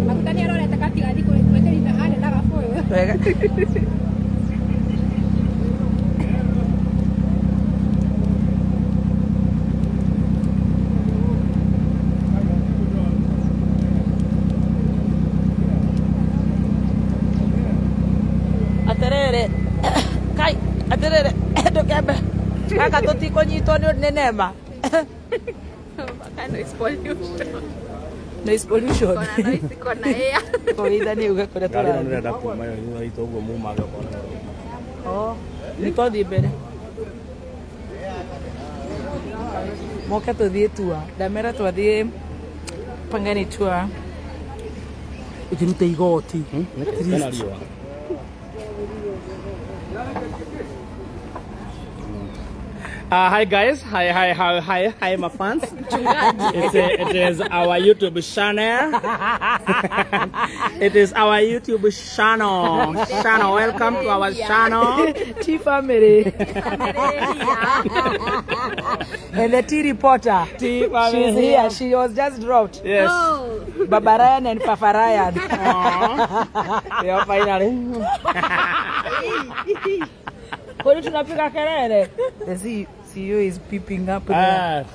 Makutania role atakati hadi kuletea ina hali na gafoyo. Aterere. Kai, aterere. Ndokembe. Kaka totiko nyito ni nema. Kind of pollution. Noise pollution. Kona noise kona air. Koida ni ugakora tora. Gari ndio ndaku mayo ni ito ugo mu maga kona. Oh, niko di mbere. Moka tuthie tua. Ndamera twathie Pangani tour. Ukirute igoti. Kana riwa. Hi guys, hi my fans. It is our YouTube channel. It is our YouTube channel. Welcome to our channel. T family. And the T reporter. T family. She's here. She was just dropped. Yes. Oh. Baba Ryan and Papa Ryan. Yeah, finally. Kwani tunapiga kelele? The CEO is peeping up there.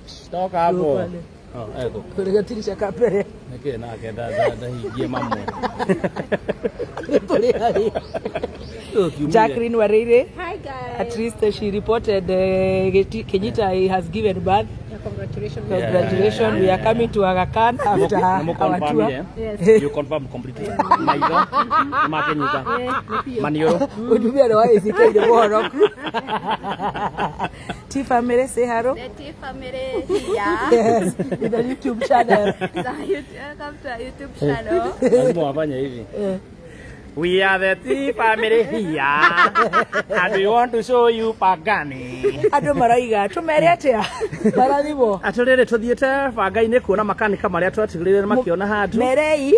Stop hapo. Oh, ego. Kulega tirisha kapere. Nike na kenda da higie mambo. Jacqueline Warire. Hi guys. At least she reported Kenyita has given birth. Congratulations. Congratulations. We are coming to Aga Khan after our tour. Yes. You confirm completely. Maido, Kenyita, Manioro. Udubia no why is it the war? T family say hello. The T family here. Yes, with the YouTube channel. Welcome to our YouTube channel. Lazima wafanye hivi. We are the T family here, and we want to show you Pagani. Ado maraiga tumere atia marathimo Aturere tuthiete Pagani kuona makanika maria twatigirire makiona handu. merei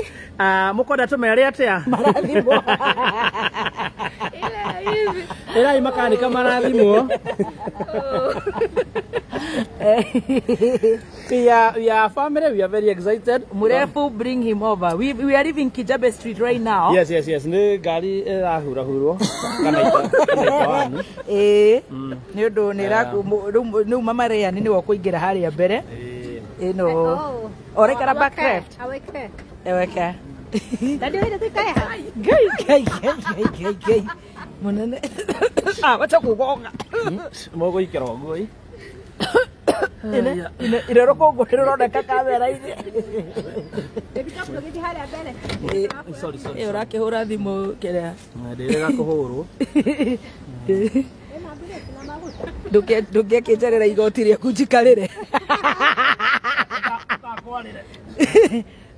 Mukoda tumere atia marathimo Ila makanika marathimo. We are family. We are very excited. Murefu bring him over. We are leaving Kijabe Street right now. Yes. Ni gari rahura kana wani. Ni undu ni nu mama Ryan ni wo kuingira haria mbere. No. Orekara backraft. Aweke. Eweka. Ndio ile tukaya. Gai. Munene. Wacha kugonga. Mogo ikero goi. Ine rokongo roneka kamera-ini. Sorry. Urakihura thimu kiria. Ndirega kuhurwo. Ndugekinjerera igoti riaku njikarire.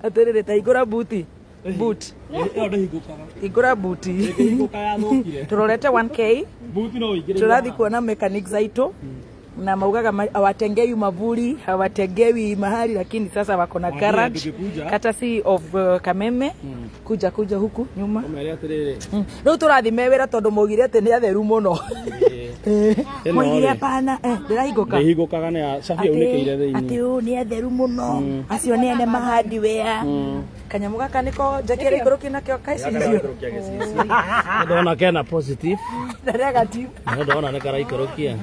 Atirire ta igura buti. Boot. Igura buti. Turorete 1K. Buti no igire. Turathi kuona mechanics aitu. Na maugaga hawatengewi mavuli, hawatengewi mahali, lakini sasa wako na garage courtesy of Kameme. Kuja huku nyuma. Riu turathi mewira tondu mugire ati ni atheru muno. Mugire pana ndirahinguka. Ndihingukaga ni safi unikeire thiini. Ati ni atheru muno. Acio ni ene mahandi wea. Kanyamu gaka niko njakire iguru kinakio kaicicio. Ndona kena positive. Negative. Ndona ne kara ikorokia.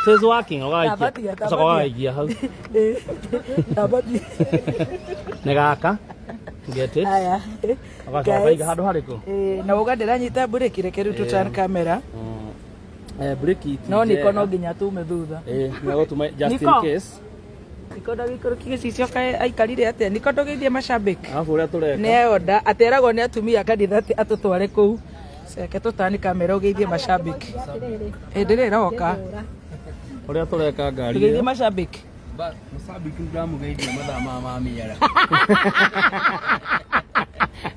It is working, alright. So waigia hau. Tabati. Negaka. Get it. Aya. Guys. Handu hariku. Na ugadira nyita break rekeru to turn camera. Break it. No niko no nginya tume thutha. Na gutuma just in case. Niko ndagikoro kigicio kai aikarire ate niko ndogeithie mashabiki. Afu uria tureka. Neoda ateragwo ni atumia kanitha atutware kuu. Seke tutani kamera ugeithie mashabiki. Ndirira oka. Uria tureka ngari. Ugeithie mashabiki. Mashabiki ndamugeithia mathaa ma miera.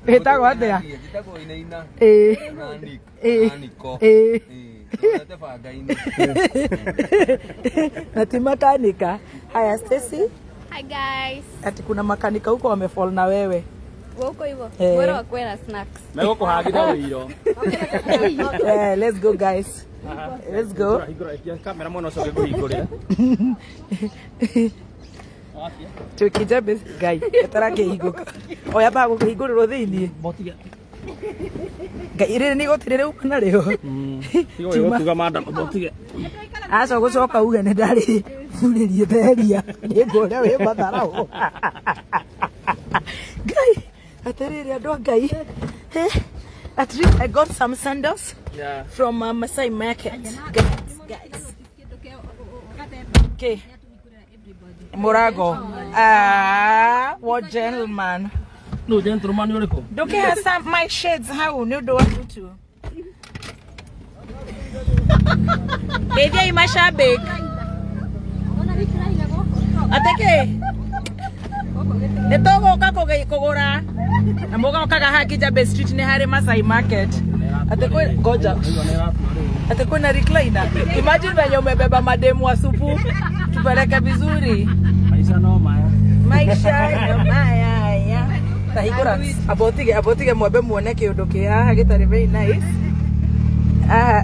Betagwo atia? Gitagwo Inaina. Niko. Tuonete Pagaini. Na ti makanika. Haya Stacy. Hi guys. Ati kuna makanika huko wamefall na wewe. Woko hivyo. Bora wakwe na snacks. Mego kuhagitha wiro. Let's go guys. Let's go. Kamera mwana soke kuhingurira. Twikija base Ngai atarangĩhingũka oya mbaga gũkĩhingũrĩrwo thĩinĩ Botige. Ngai rĩrĩ nĩ igoti rĩrĩ uma narĩo Tigo gũtuga manda botige. aca gũcoka uge nĩ ndarĩ burĩrie theria nĩ ngũrĩa wĩ matharaũ Ngai atĩrĩrĩ andũ a Ngai at least I got some sandals from Masai Market guys okay Morago what gentleman No gentleman yuriko. Don't have some my shades how no do what to Baby mashabik Ateke Netogo kugura na moga kaga Hakija Bay Street ni hari Masai Market Ateko goja Ateko na recliner Imagine venye umebeba mademu wa supu tupeleke vizuri Maisha no maya ya tahigura abotige mwebe muone kiundu kia gitari very nice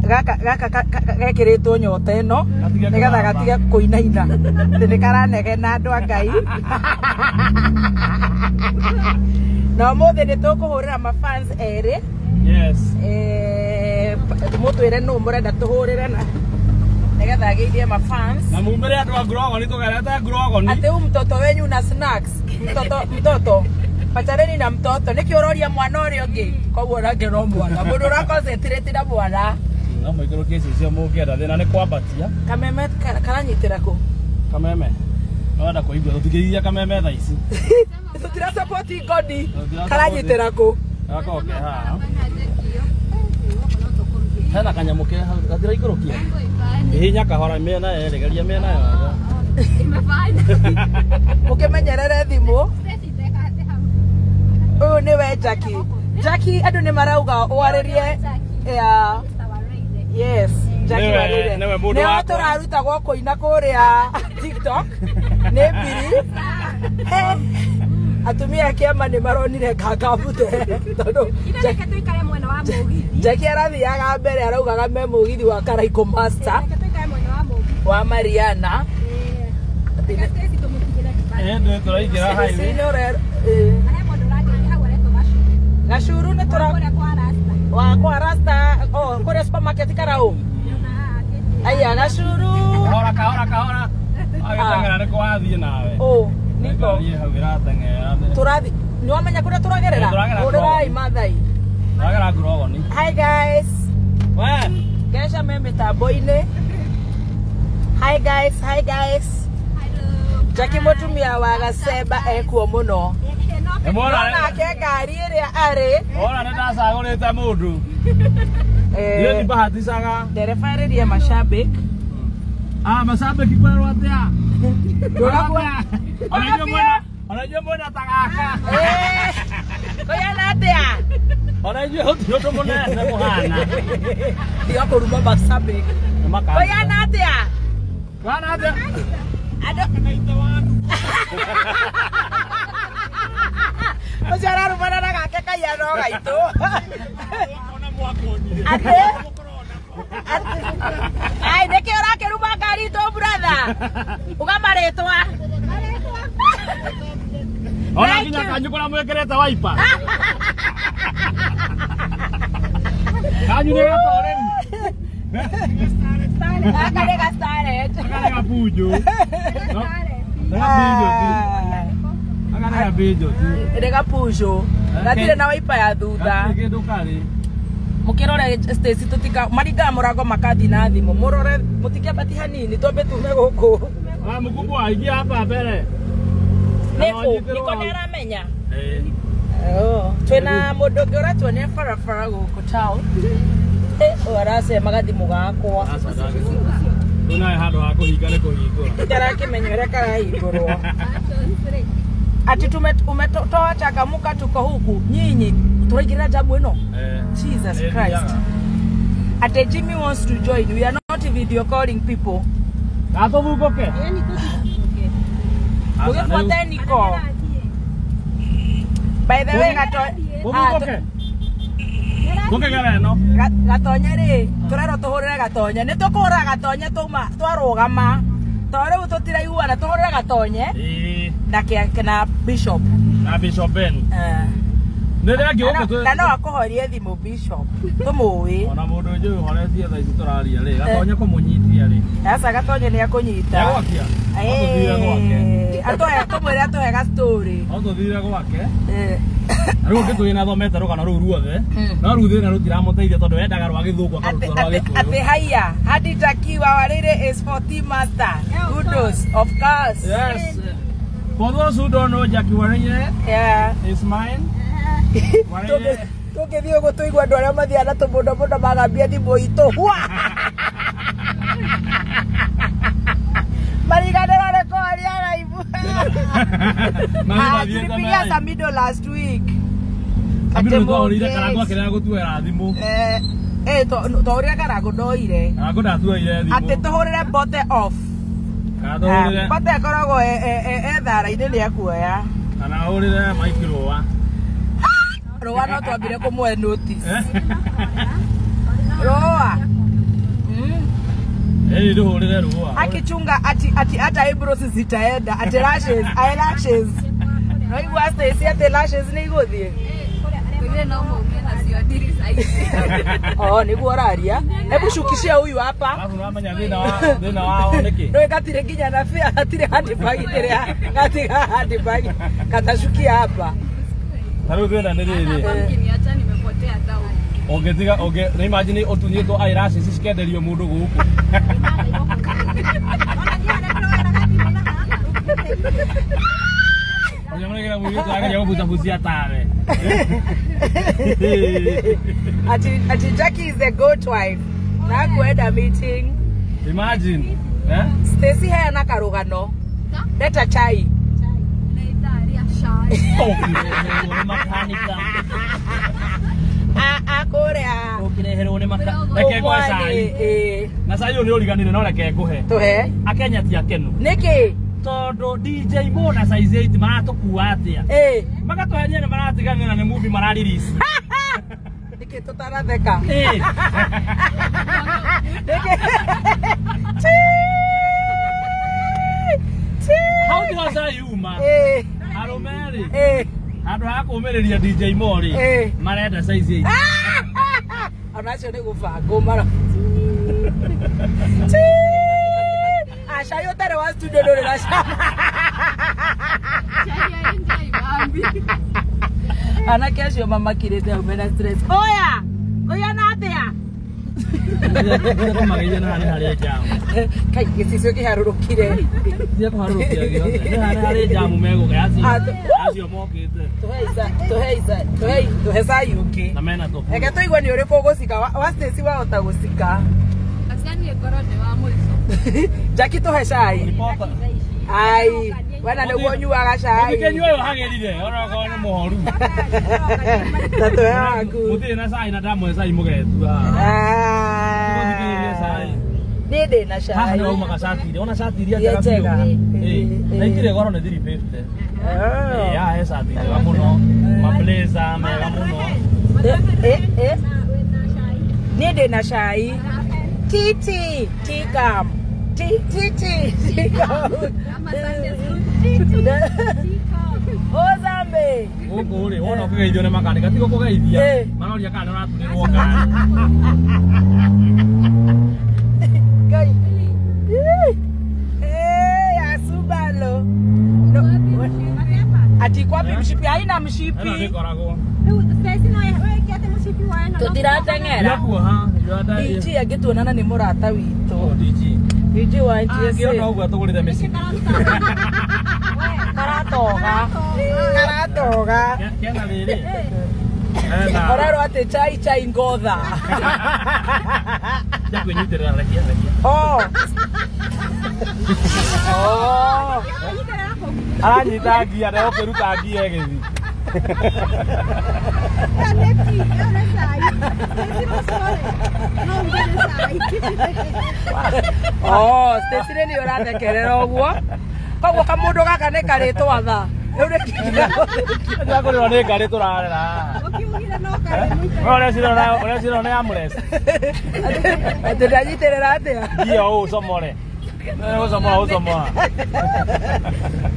gaka gekiritwo nyota ino nigetha gatige kuinaina ndi karanege na andu a Ngai na mothe ni tukuhurira ma fans eri Yes mutwire no murenda tuhurire na nigetha ageithie ma fans na mumbere andu a Grogo ni tugerete Grogo ni ate mtoto wenyu na snacks mtoto Pachareni na mtoto nikiororia mwana uri ungi koguo range no mwana mundu ra concentrate na mwana no mwikiro kesi cio mukienda thina ni kwambatia kameme karanyitira ku kameme no nda kuigua tutigithia kameme tha ici tutira support godi karanyitira ku gakoke ha hena kanyamu ke gatira ikurukia hinya kahora mena erigeria mena yothe mukimenyerere thimu uyu ni we Jackie andu ni marauga waririe yes Jackie waririe ni turaruta gwo kuina kuria TikTok ni mbiri atumia kiama ni maronire kakabute tondu Jackie arathiaga mbere araugaga me mugithi wa Karaiko Master wa Mariana ndio turaingira highway Gashuru ni tura wa kwa rasta kore supermarket karau aya Gashuru kahora agitengera ni kwathie nawe niko hawira tengera turathi ni wamenya kuria turagerera urirai mathai agera Grogo ni hi guys gesha meme taboine hi guys Jackie mutumia wa Gacemba ekuo muno Mwana ke ngari iria ari ora nenda sagurite mundu Ndiyo bahatisaga nderefaririe mashabik mashabik kwero atia Onajua mwana tagaka koya natia onajua hoto mwana na muhana ndiyo kuruma mashabik koya natia ado Ojara rumana na gake kaya no gaito. Ate. Ai de que ora que ruma garito brother. Ugamaretoa. Ora kinya kanyu kora mwekereta waipa. Kanyu ne gatore. Akare gastare. Akare gapujo. Akare gapujo. Rega pujo. Gatire na waipa ya thutha. Mukirore Stacy tutika mariga murango makathi na thimu murore mutikia bati hanini twambe tume guku. Mukubwa aingia hapa mbere. Niko neramenya. Twina mundu ungi uratuonia barabara guku town. Orase magathimu gakwa. Tuna handu ha kuhinga ni kuhingura. Ndarakimenyere karahingurwo. Ati umetoa changamuka tuko huku nyinyi turaingira jamu ino. Jesus Christ. Ate Jimmy wants to join. We are not video calling people. Gato vukoke. Mugifuateni ko. By the way vukoke. Vukoke gara no. Gatonya ri turero tuhurire gatonya ni tukuhura gatonya tuma twarugama tore utotiraiguana tuhurira gatonye na bishop Ben nere ngioka tu na no akohorie thimu bishop tumuwi ona mundu njuyu horetie tha ici turaria ri gatonye kumunyitia ri sasa gatonye ni akunyita gwakia tuthire gwake atoya tumwire atoya story tuthire gwake riu ngitwi na thomete rugano ruu ruothe no ruthi na rutiramuteithia tondu wendaga rwa githuku akarutua rwa githuku ati haya hadi Jackie Wawarire is for team master kudos of course yes for those who don't know Jackie Wawarire is mine tugithio gutuigua andu aria mathiana tumundo mundo magambia thimu itu mariganira rekoria live tulipigia Samido last week Samido twaurire karango akirega gutuera thimu twaurire karango ndoire karango ndatueire thimu ati tuhurire bote off bote akoragwo ethara-inĩ nĩ akuoya kana hurire Mike Roa Roa no twambire kumwe notice Roa nduhurire Roa akichunga ati hata eyebrows zitaenda ati eyelashes no igua Stacy ati lashes ni iguthie niguo araria hebu shukishia huyu hapa alafu namenya thina wao niki ndio gatire nginya na fia gatire handbag iria gatiga handbag katashukia hapa Haru thina ni riri Niacha nimepotea tao na imagine otunyitwo eyelashes cikenderio mundu guku Onyamurega mwiri twagenya gubuza tare ati Jackie is the goat wife na kwenda meeting imagine Stacy haya na karugano leta chai makanika akurea ukireherwo ni makanika reke ngwe cai na cai ni uriganire no reke nguhe tuhe akenya ti akenu niki tondu DJ Mo na size 8 maratukuwa atia magatuhenia ni maratigana ni movie mararelease niki tutaratheka how do I yuma aromeri andu ha kumiriria DJ Mo ri marenda size 8 anacho ni gubango mara Shayo tare wa studio dole na ana kesho mama kirete umena stress oya na atia magije na hari jamu kai gisicio kiharurukire nia kuharurukira gio na hari jamu mego gasi acio mokite tuheza yuki na mena to eke tuigwa ni uri kugusika wa Stacy wa otagusika asani ekorone wa mwiso Jackie tuhe cai ai wana niguo nyuaga cai Mikenywa yo hagerire ona ko ni muhoru tatu yaku muthi na cai na ndamwe cai mugetu Dede na cai haha no makasatire ona satiri ya njega na itire goro ne 350 ya esa tire muno mableza mega muno Dede na cai Titi tikam Ozambe Uri wona kugeithio ne makanika tiko kugeithia manoria kana uratunirwo ngari Kai asubalo ati kwa mshipi haina mshipi ana nikoragwo tutiratengera yaku ha DJ agituonana ni murata witu DJ wa NTSA ngirona ugu atugurite mesi karatoga kena riri orero ate chai ngotha yakwenyitirira rekia aranyita ngia na okiruta ngia egethi Stacy ni urathekerera uguo koguo kamundu gaka ni karitwa tha riu ni ndakorwo ni ngari turarera Ora siro na amures ati ndanyitirira atia ndio somore Usamoa.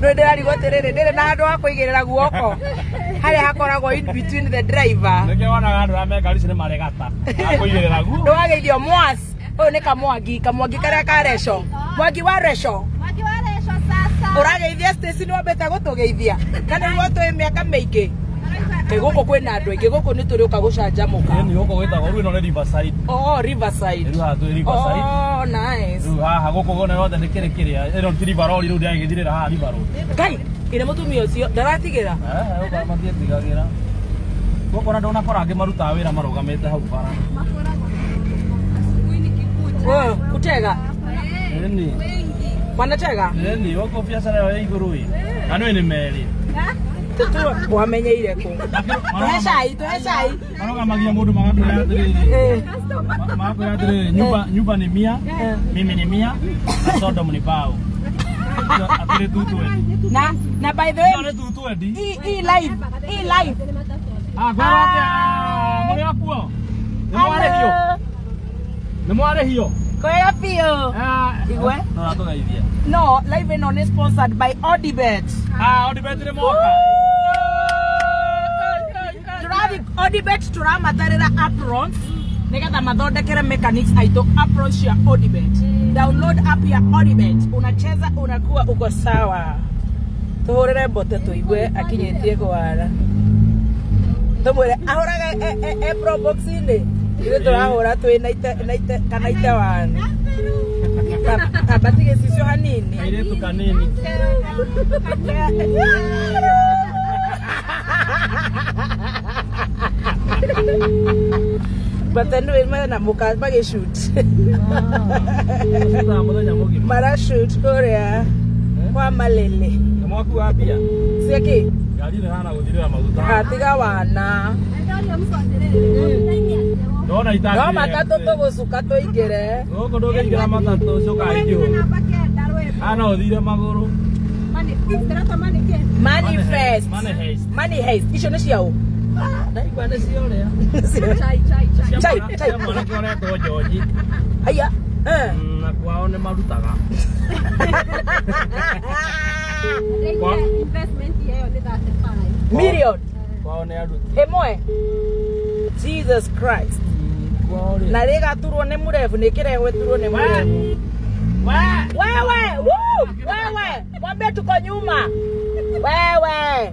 No ndari goterere ndere na andu akuigirira guoko. Hari hakoragwo in between the driver. Nike wana andu ame ngari cine maregata. Akuigirira gu. Ndo wageithio mwas. Uyu ni kamwangi karia kareco. Mwangi wa reco. Sasa. Urageithia station wambeta gutugeithia. Kana ni watu miaka mingi. Guku kwina andu aingi guku ni turiuka gucanjamuka. Ni guku gwitagwo ruino ni Riverside. Oh, Riverside. Riu hatu Riverside. Oh, nice. Riu haha guku gona yothe ni kiria. Ino ti River Road riu ndiagithirira haha River Road. Kai, ine mutumia ucio ndaratigira. Uka matietigagira. Guku na ndona korange maruta wira marugamite hau bara. Oh, kutega. Nini? Wanatega? Nini? Wako biashara ya iguru hii. Ano ni meli. Tutu wamenyeire ku. Tuhe cai. Maroga magia mundu magakwira atiriri. Magakwira atiriri nyumba ni 100, mimi ni 100, na Sodom ni bao. Atire tutu endi. Na by the way, Atire tutu endi. E live. Agora muri akuo. Ni mware hiyo. Kwega pio. Igwe? No atugeithia. No, live ino ni sponsored by Odibet. Odibet ni moka. Odibet turamatarira aprons nigetha mathondekere mechanics aito aprons ya Odibet. Download app ya Odibet, unacheza unakuwa uko sawa. Tuhurire mbote tuigwe akinyitie kwara. Tumwire ahoraga pro box inde. Ile turahura twinaite kanaite wane. Kabatige sisio hanini. Ile tu kanini. But then we na muka bage shoot. Mara shoot Korea. Kwa malele. Mwaku wapia. Siaki. Gari na hana guthirira maguta. Atiga wana. Ndona itaki. No matatu tugucuka tuingire. Goko ndugeingera matatu coka ingio. Ana uthire maguru. Money haste. Icio nĩ ciao. Ndaigua nĩ ciorea. Chai. Mwanake oretwo George. Haya. Na kwao nĩ marutaga. Investment hiyo ni 35 million. Kwao nĩ aruti. Ĩmwe. Jesus Christ. Kwao Na rĩgaturwo nĩ mũrefu nĩ kĩrehwo turwo nĩ mũrefu. Wewe. Mwambie tuko nyuma. Wewe.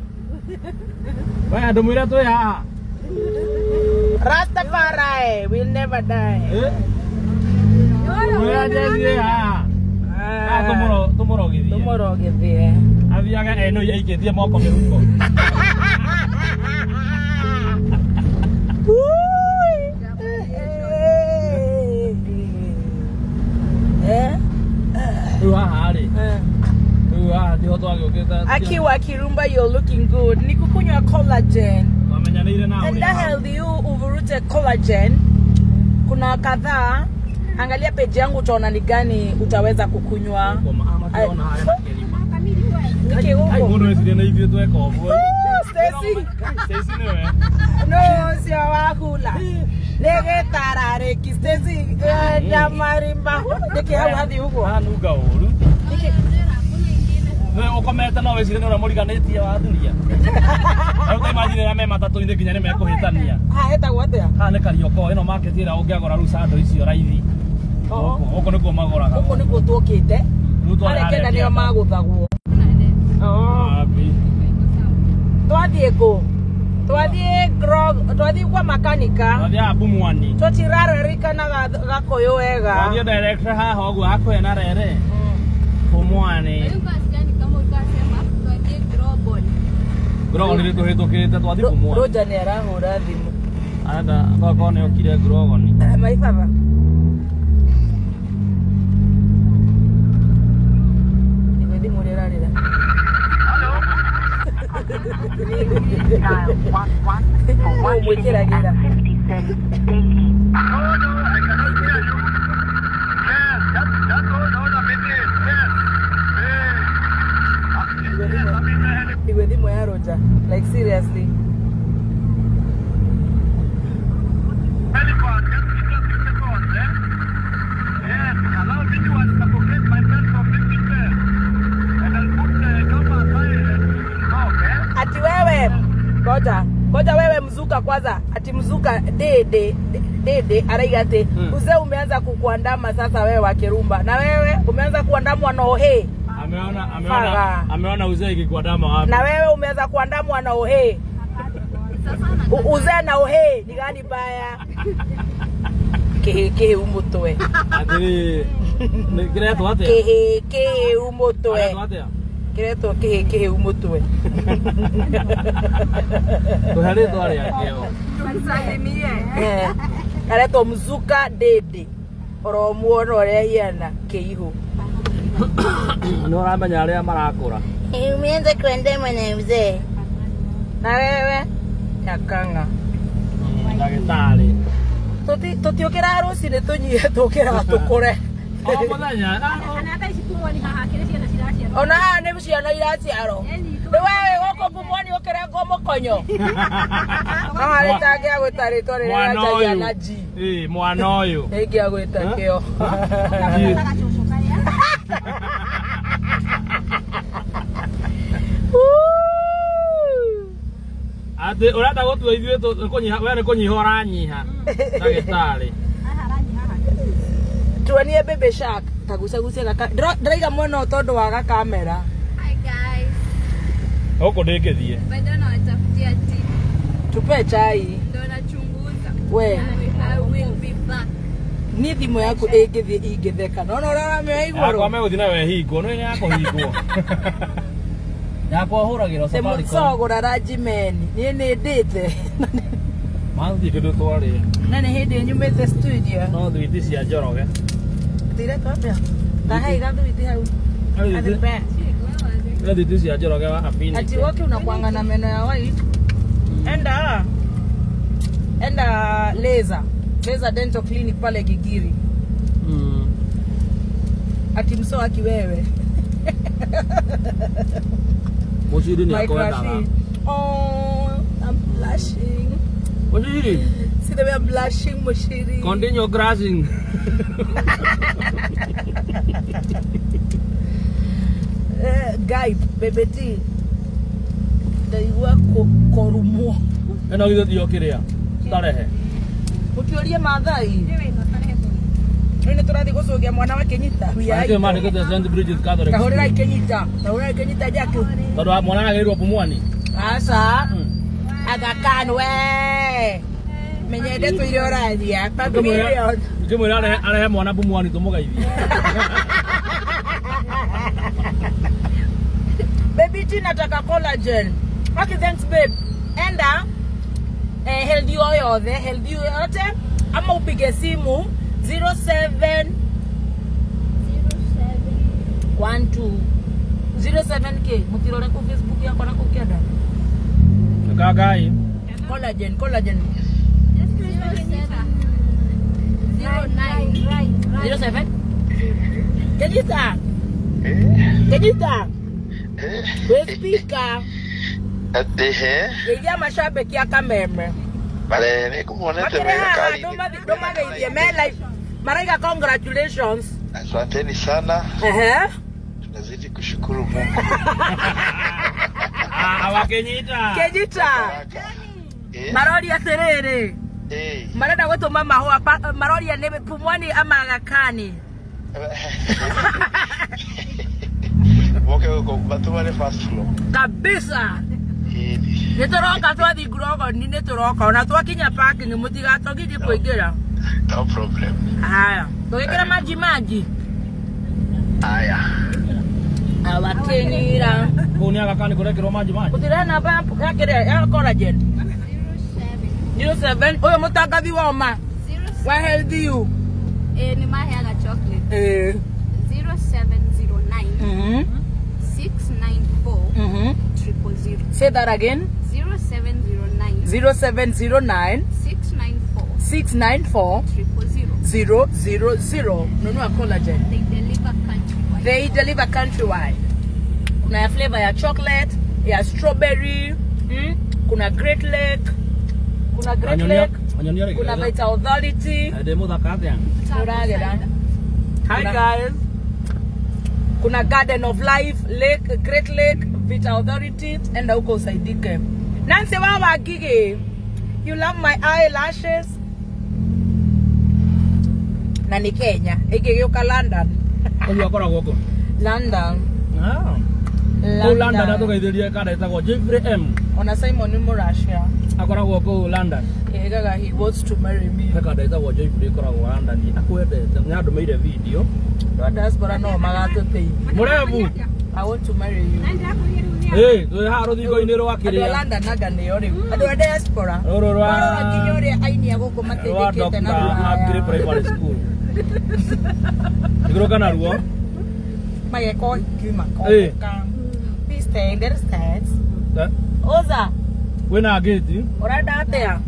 Andũ mwĩre twĩ haha. Rastafari will never die. Mwĩre njethire haha. Tumũrogithie. Tumũrogithie. Athiaga eno yaikĩtie moko mĩhuko. Akiwa Kirumba, you're looking good. Nikukunywa collagen. And the healthy uvurute collagen. Kuna kadhaa. Angalia page yangu utaona ni gani utaweza kukunywa. Stacy niwe. No, sio wakula. Lege tarare ki Stacy ya marimba. Deke hau hathi huko. Anuga uru. No ukometa no wecire no ramuriganitie wa thuria. Auta imagine na me matatu inde kinya ni mekuhitania. Heta gwatia. Ha ne karioko ino market ira ungiagora ru sando icio raithi. Goko nikuo magoraga. Goko nikuo tukite. Ale kenda nio maguthagwo. Twathie ku. Twathie kwa makanika. Twathie abu mwani. Twatirarerika na gakoyo wega. Twathie director haha ogu akwe na rere. Kumwani. Grogo nĩ tũhĩtũkĩte twathi kumwani. Roja nĩ arahũra thimũ. Ada koko nĩ okire Grogo ni. My father. Nĩ thimũ rĩrarĩra. Dial 11 for 1 minute and 50 cents daily. No, I cannot hear you. Yes, that's all the business. Yes. Iwe thimũ ya Roja. Like seriously. Telephone, just give the phone, eh? Yes, allow me to suffocate myself. Ngoja wewe mzuka kwanza. Ati mzuka dede araigate. Uzee umeanza kukuandama sasa wewe wa Kirumba. Na wewe umeanza kuandamwa na ohe. Ameona uzee ikikuandama wapi? Na wewe umeanza kuandamwa na ohe. Uzee na ohe ni gani baya? Kehe umutwe. Ati kireto ate? Kehe umutwe. Kireto kehe umutwe. Tuhale twale yakeo. Kireto mzuka dede. Oromuono rehiana keihu. Ndio ramenya aria marakura. Umeanza kuandama na mzee. Na wewe nyakanga. Ndagitari. Tutiokera rucini tunyihe tukira tukure. Anata isitumwa ni haha kile ciana ciraciarwo. Ona haha ni ciana iraciarwo. Ni wewe goko kumwani ukira ngomo konyo. Mama letage agwita ritwa riria rajagia na ji. Mwana uyu. Egi agwita kio. Ate urata gutua ithuĩ kunyiha wewe kunyiha uranyiha ndagĩtarĩ tuonie Baby Shark tagucagucia gaka ndĩraiga mwena ũtondu wa kamera. Hi guys. huko ndĩngĩthiĩ Bado natafutia tea. Tupe chai. Ndio nachunguza. We I will be back. ni thimo yaku ĩngĩthie ingĩtheka no no ũramĩoya igũrũ yakwa megũthiĩ nawe hingo no yakũhingwo yakwa hũragĩra Safaricom Temũcogora rajimeni niĩ nĩndĩte mathiĩ kĩndũ twarĩe na nĩ hĩndĩ nyumĩte studio no thwiti cia Njoroge thire twambia tahe igathwiti hau thwiti cia Njoroge wa Happiness ati woke unakuanga na meno ya white enda laser dental clinic pale Gigiri ati mso akiwewe Moshiri ni akwenda. Oh, I'm blushing. Moshiri. See the way I'm blushing, Moshiri. Continue grassing. Guy, Baby T. Ndaigua korumo. Eno githe tio kiria. Starehe. Ukioria Maathai. Nĩ tũrathiĩ gũcũgia mwana wa Kenyita. Ake mani kete St. Bridget Catholic. Kahũrĩra Kenyita. Kahũrĩra Kenyita jake. Tondũ mwana agĩrĩrwo Pumwani. Asa. Aga Khan we. Menyende tuire ũrathia. Pagũmĩrĩo. Ngĩmwĩra arehe mwana Pumwani tũmũgeithie. Baby T nataka collagen. Okay, thanks babe. Enda healthy oil the healthy yote ama upige simu 07 07k mutirore ku Facebook yako na kukienda Kagai. collagen 07 Kenyita we speaker Ehe. Ngeithia mashabiki ya Kameme. Vale, ni kumuonete mega kali. Doma geithie me live. Maraiga congratulations. Asanteni sana. Tunazidi kushukuru Mungu. Wakenyita. Kenyita. Marori atiriri. Marenda gutuma mahua marori ni Pumwani ama Aga Khan. Woke uko batumane fast flow. Kabisa. Nituroka twathi Grogo ni nituroka ona twakinya parking mutigatogithi kuingira. No problem. Haya. Tugikira maji. Aya. Awakenyira. Kuni Aga Khan kurekerwo maji. Utira namba yakire ya collagen. 07. Oyo mutangathi wa ma. Wa healthy you. Ni maheaga chocolate. 0709 694 000. Say that again. 0709 694 000. Nunua collagen. They deliver countrywide. Kuna flavor ya chocolate, ya strawberry, kuna Great Lake, kuna Vital Authority. Hi guys. Kuna Garden of Life, Great Lake, Vital Authority, enda huko usaidike. Nancy Wawa Gigi. You love my eyelashes? Nani Kenya. Igigioka London. Oyo akora goko. London. Ah. London atugeithirie kada etagwo Jeffrey M. Ona Simon ni Russia. Akora goko London. Egaga he wants to marry me. Kada etagwo Jeffrey koragwo London. Akwendete nyandumeire video. Diaspora no magatutei. Murevu. I want to marry you. Eh, tu haro thiko ini ro akiria. London naga ni ori. Adu diaspora. Roro rwa. Kinyore aini ya goko matethekete na Agire primary school. Igro kana ruo. Mage ko kima ko. Eh. Please stay there stands. Oza. Wena gate. Ora datea.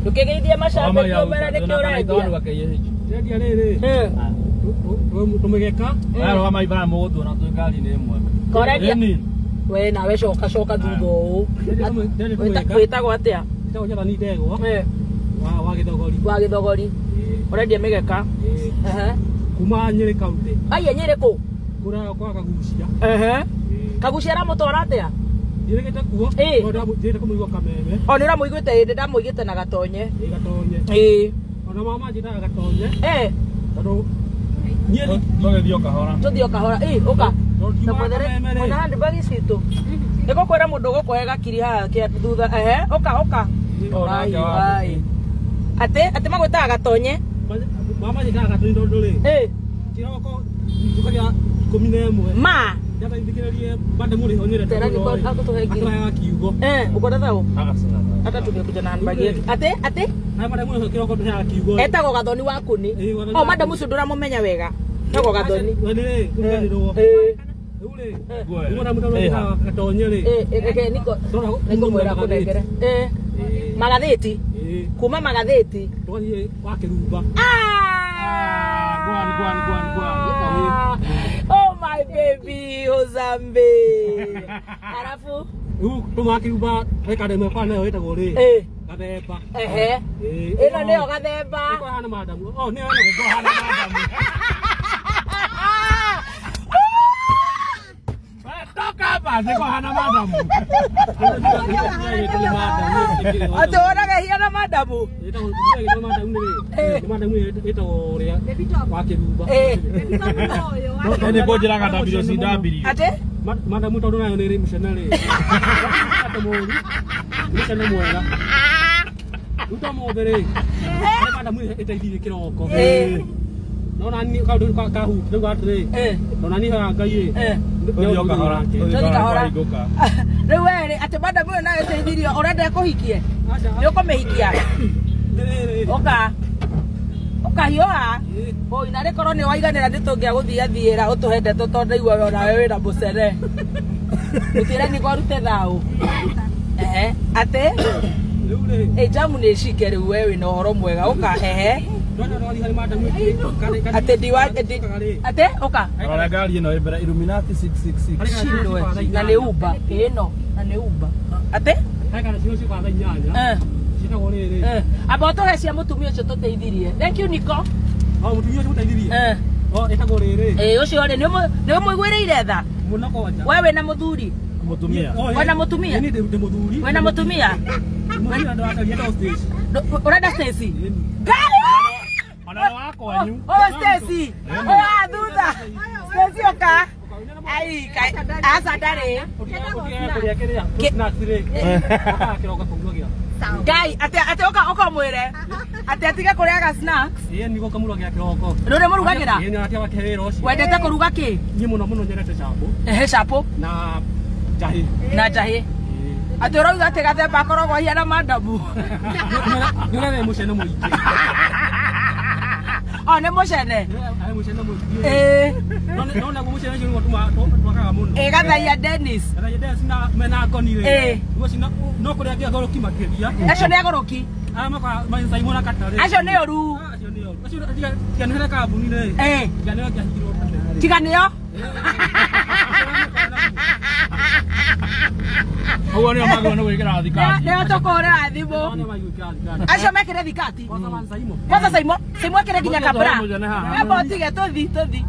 Tukigeithia macamba kiomera ni kiuraithia. Ndia riri. Tumegeka. Aro ama ibara mugutu na twikari ni imwe. Koredia. We na we coka thutho. Witagwo atia? Itago jaba ni ndego. Wa githogori. Wa githogori. Urendia migeka. Kuma Nyeri County. Ai Nyeri ku? Kura kwa Kagucia. Kagucia ra mutwara atia? Ndiregete kuo. Ndire kumuigwa Kameme. O ni ramuiguite ndi ndamuigite na Gatonye. Gatonye. Ona mama njita Gatonye. Tondu Nyeri tugethio kahora. Tuthio kahora. Uka. Tapodere. Ona handi bagi citu. Eko kwera mundu gukwega kiri ha kia thutha. Uka. Ai. Ate magwita Gatonye. Mama njita Gatonye ndori. Kiroko tukagia 11. Ma. Jaba indikirerie bande muri honire. Tera ni kwa akutuhegira. Atoya kiugo. Ukoda thao? Akasina. Ata tugekuja na handbagi yetu. Ate? Na bande muri kiroko tuya kiugo. Etagwo Gathoni waku ni. O madam ucio ndũramũmenya wega. Etagwo Gathoni. Wenire kunganirwo. Ule. Ngona mutano Gatonye ri. Eke niko. Niko mwera kunengere. Magatheti. Kuma magatheti. Twathie wa Kirumba. Gwan. Oh my baby, Ozambe. Arafu. Tuma Kirumba rekade me kwa nayo etagwo ri. Gathemba. Ino nio Gathemba. Iko hana madam. Oh nio iko hana madam. Toka basi kwa hana madam. Ate oraga hiana madamu. Madamu ito ria wa Kirumba. Ene bojira ga WCW. Ate madamu tondu nayo ni missionary. Atomori. Missionary mwega. Utomogere. Madamu itaithire kiroko. Nona ni ka hu ndugo atre. Nona ni ha ngai ndio kahora. Riu we ate madamu na etaithirio urenda kuhikie. Ni ukumihikia. Oka hiyoha. Boy na rekoro ni waiganira nitungia guthia thiira utuhende tutonde igwa na wewe na mucere. Utira ni gorute thau. Ate jamu ni shike riu wewe na horo mwega uka ate diwa ate oka ora gari ino ibera Illuminati 666 na leuba na leuba ate kana cio kwa nyanya cita gorere aboto hecia mutumia ucio tuteithirie. Thank you Nico. Mutumia ucio tuteithirie eta gorere ucio ri ni muigwireire tha muno koja wewe na muthuri mutumia wena mutumia ni de muthuri wena mutumia wena ndo atagieta stage urenda Stacy Ona wako wanyu. Stacy. Thutha. Stacy oka. Ai kai asa dare. Gai ate oka mwire. Ate atige kuriaga snacks. Ni go kamurugia kiroko. Nore murugagira. Ni ate wakehero cio. Wendete kuruga ki? Ni muno nyerete chapo. Chapo na jahi. Na jahi. Ate urauga ate Gathemba akoragwo hiana madamu. Nore mucene muingi. Ne mucene. Ai mucene muingi. Nona mucene cio twakaga muno. Gathaia Dennis. Gathaia Dennis na mena konire. Guo no kuria kia goroki makiria. Acio ni agoroki. Maka Simon Katare. Acio ni oru. Acio tiganira kabuni ni. Tiganira kia hiro. Tiganio. Owo ni amagwo no wikira thikati. Ndio tokora thimo. Acio mekire thikati. Kwanza Simon ekire ginya kabra. Ebo tige tuthi.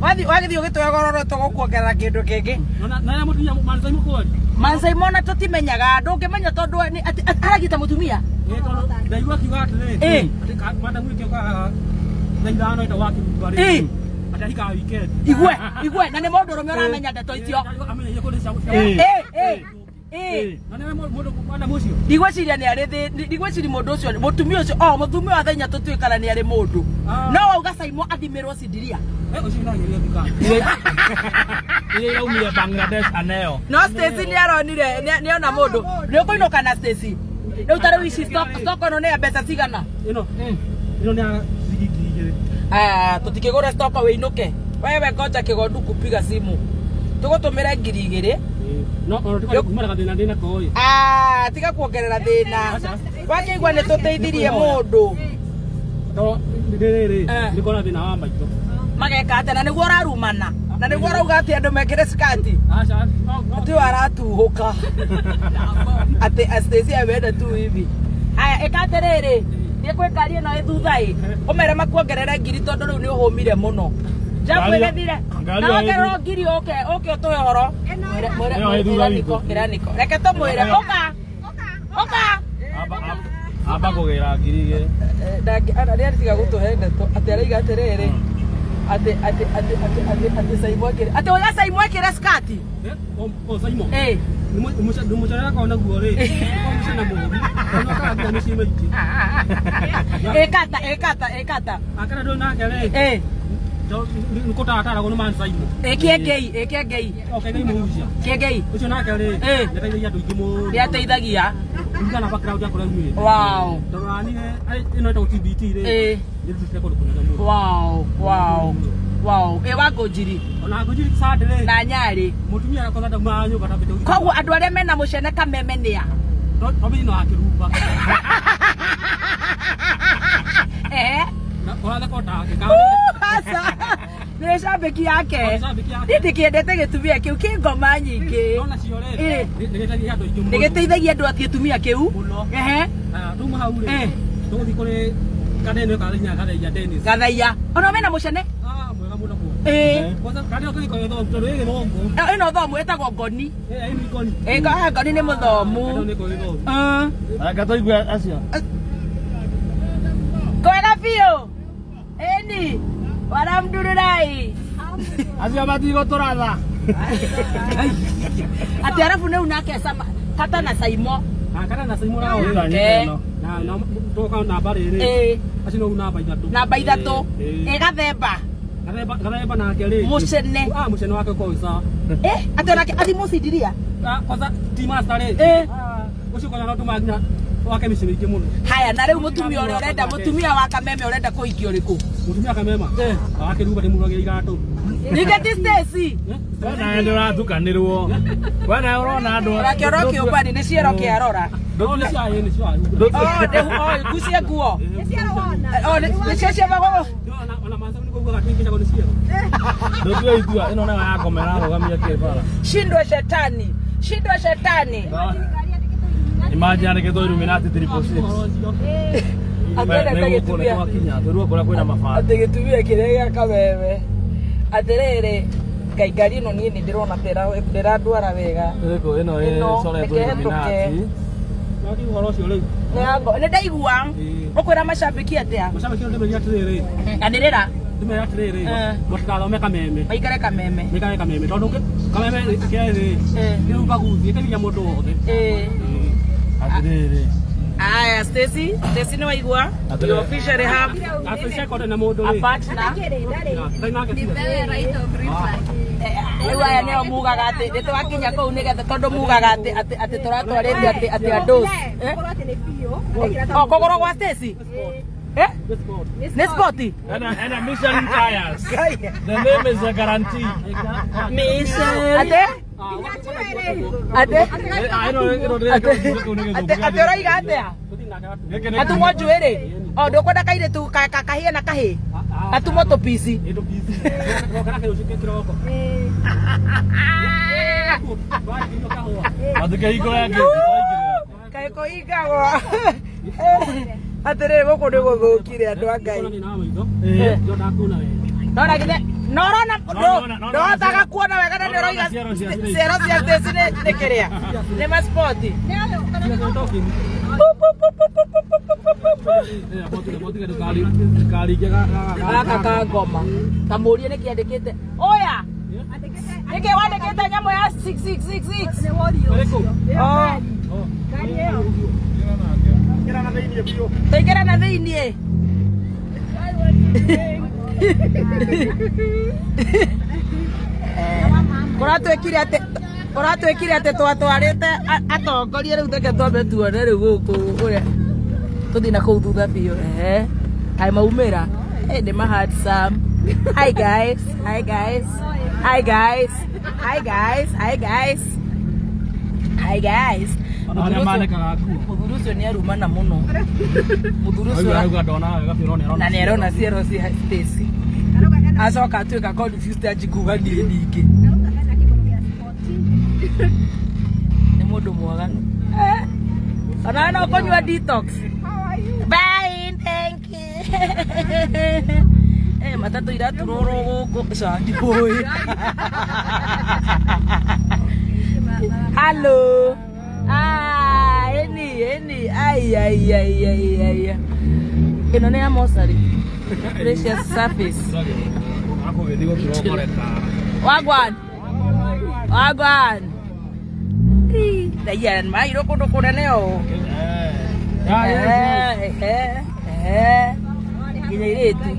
Wathi ugitwegororo tugukuongerera kindu kingi. Na mutumia Mansai mukuri. Mansai mona tutimenyaga ndungimenya tondu aragita mutumia. Ndaigua kiuga atiri. Madamu ikioka ndaithano ita waki bari. Atahika weekend. Igwe na ni mundu rume uramenya ndeto icio. Ndigweciria ni ari ndigweciria mundu ucio mutumia ucio mutumia wa thenya tutwikara ni ari mundu no wauga Saimo athimirwo Sindiria umire Bangladesh aneo no Stacy ni aronire ni ona mundu ni ukuinuka na Stacy riu tari wici stock no ne mbeca cigana ino ni zigigire tutikigura stock winuke wewe ngoja kigondu kupiga simu tugutumire 2,000 no kumara thina koi tiga kuongerera thina wakeigua ni tuteithirie mundu to ndiriri nikona thina wa maito mageka ate na niguo rarumana na niguo rauga ati andu mekire skati ati waratuhuka ati Stacy awenda tu hivi aya ekaterere ni kwikarie no ithutha umere makuongerera 2,000 tondu riu ni uhumire muno Jamwe thire. Na ongerwo 2,000 oke utoe horo. Kiraniko. Reke tumwire oka. Aba kugira 2,000. Ndagi tiga gutuhe ndeto ati araiga atiriri. Ati Saimo akire. Ati oya Saimo akire skati. Saimo. Mumusha kaona guo ri. Mumusha na mubi. Onoka ngia mishime iki. Ekata. Akara ndo nake ri. Nukota atara gono Mansai mo. Ekegei. Okay ni muuzia. Kegei. Ucio nake ri. Ndeteithagia andu ingi mu. Ndeteithagia. Ngana background yakora mwe. Wow. Torani ino ito TBT ri. Ndirutire kono kuna Wow. Wago njiri. Ona ngujiri kisade ri. Na nyari. Mutumia akoza da manyu batabete. Koguo andu aria mena mucene kameme nia. Tobi no akiruba. Ona kota akikao. Ni shabiki yake. Ndikiendete gitumia kiu ki ngoma nyingi. Ona cio ri. Nigeteithagia andu ingi. Nigeteithagia andu ati gitumia kiu. Tuma hau ri. Tuguthi kuri kanene karinya gathaiya Dennis. Gathaiya. Ona mena mucene? Mwega muno ko. Kwanza kanene kuri ko yotho tondu ri thongo. Ino thomu etagwo ngoni. Ini ngoni. Ngoni ni muthomu. Kanene kuri thongo. Anga toigua acio. Kwena biu. Eni. Waramdururai. Acio matigo turatha. Ati arafu ne unake sama kata na Saimo. Kata na Saimo rao ino. Na toka na bari ri. Acio no namba 3. Namba 3. Gathemba. Gathemba na keri. Mucene. Mucene wake ko isa. Ati onake athi Musindiria. Kwanza timasta ri. Ucio kwa na tumagna. Wake micini ingi muno. Haya na riu mutumia uri urenda mutumia wa Kameme urenda kuikia uriku? Mutumia Kamema. Wake ruba ndimuragia igatu. Nigeti Stacy. Wana ndo ratukanirwo. Wana urona andu. Rake roki ubani ni ciero kia rora. Ndotu cia ni cia. Gucie nguo. Ni ciero wona. Ni cia bago. Ona Mansai ni kuga gatingi chago ni ciero. Ndotu itua ino na ya komera rogamia kibara. Shindwe shetani. Imagine que do Illuminati 666. Atende tegetumia. Turuo kora kwina mafaa. Ategetumia kireya kabebe. Aterere kaigari no ni ndirona ndira ndwara wega. Eko ino sore do Illuminati. Nadi horo cio riu. Ne ndaigua. Ukwira mashabiki atia. Mashabiki ndo meria tiriri. Anirira. Tumeria tiriri. Mutikalo Kameme. Maikare Kameme. Mikare Kameme. Tondu Kameme kiri. Ni ubaguzi ekabinya mundu wothe. Atiriri. Aya Stacy ni waigua. You officially have a partner. Aya neo mugaga ati nitwakinya kuu nigetha tondu mugaga ati turatwarithia ati andu kogoro gwa Stacy Nespoti and a Michelin tires. The name is a guarantee. Michelin. Ate raiga atia atumo njuiri ndukwenda kaire tu kahie na kahi atumo tupisi kaiko igagwo atiriri guku ni guthukire andu a Ngai nona githe Norona no taka kuona wega na nĩroiga ciero cia station nĩ kĩrĩa nĩ maspoti gaka ngoma kamũrie nĩ kĩandĩkĩte oya nĩkĩ wandĩkĩte nyamũ ya 6666 Taingĩra na thĩiniĩ Ũratwĩkire atĩ twatwarĩte atongoria rĩu teke twambe tuone rĩu gũkũ ũrĩa tũthiĩ na kũu thutha biũ kaĩ maumĩra ndĩ handsome. Hi guys, hi guys, hi guys, hi guys, hi guys, hi guys. Mũthuri ũcio nĩ arumana mũno. Mũthuri ũcio na nĩ arona ciero ci Stacy. Acoka atuĩka confused ajikuga niĩ ningĩ. Nĩ mũndũ mwaganu. Ona no kũnyua detox. Bye, thank you. Matatu iraturorwo gũkũ candi boy. Hello. Any. Ay. Ino nĩ ya mosari. Precious surface. Wagwan. Dayan mai ro kono kũnene o. Nginya iretu.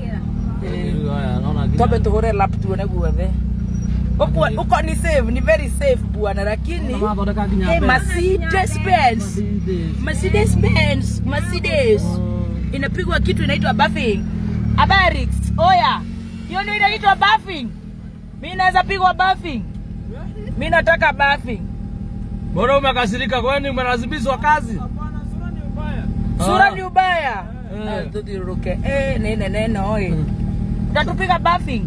Tobe tuhore lap tuone guothe. Uko ni safe, ni very safe bwana lakini Mercedes inapigwa kitu inaitwa buffing. Abarix, oya. Hiyo ndio inaitwa buffing. Mimi naweza pigwa buffing. Mimi nataka buffing. Bora umekasirika kwani umelazimishwa kazi? Sura ni ubaya. Tudiruke. Nene oi. Utatupiga buffing.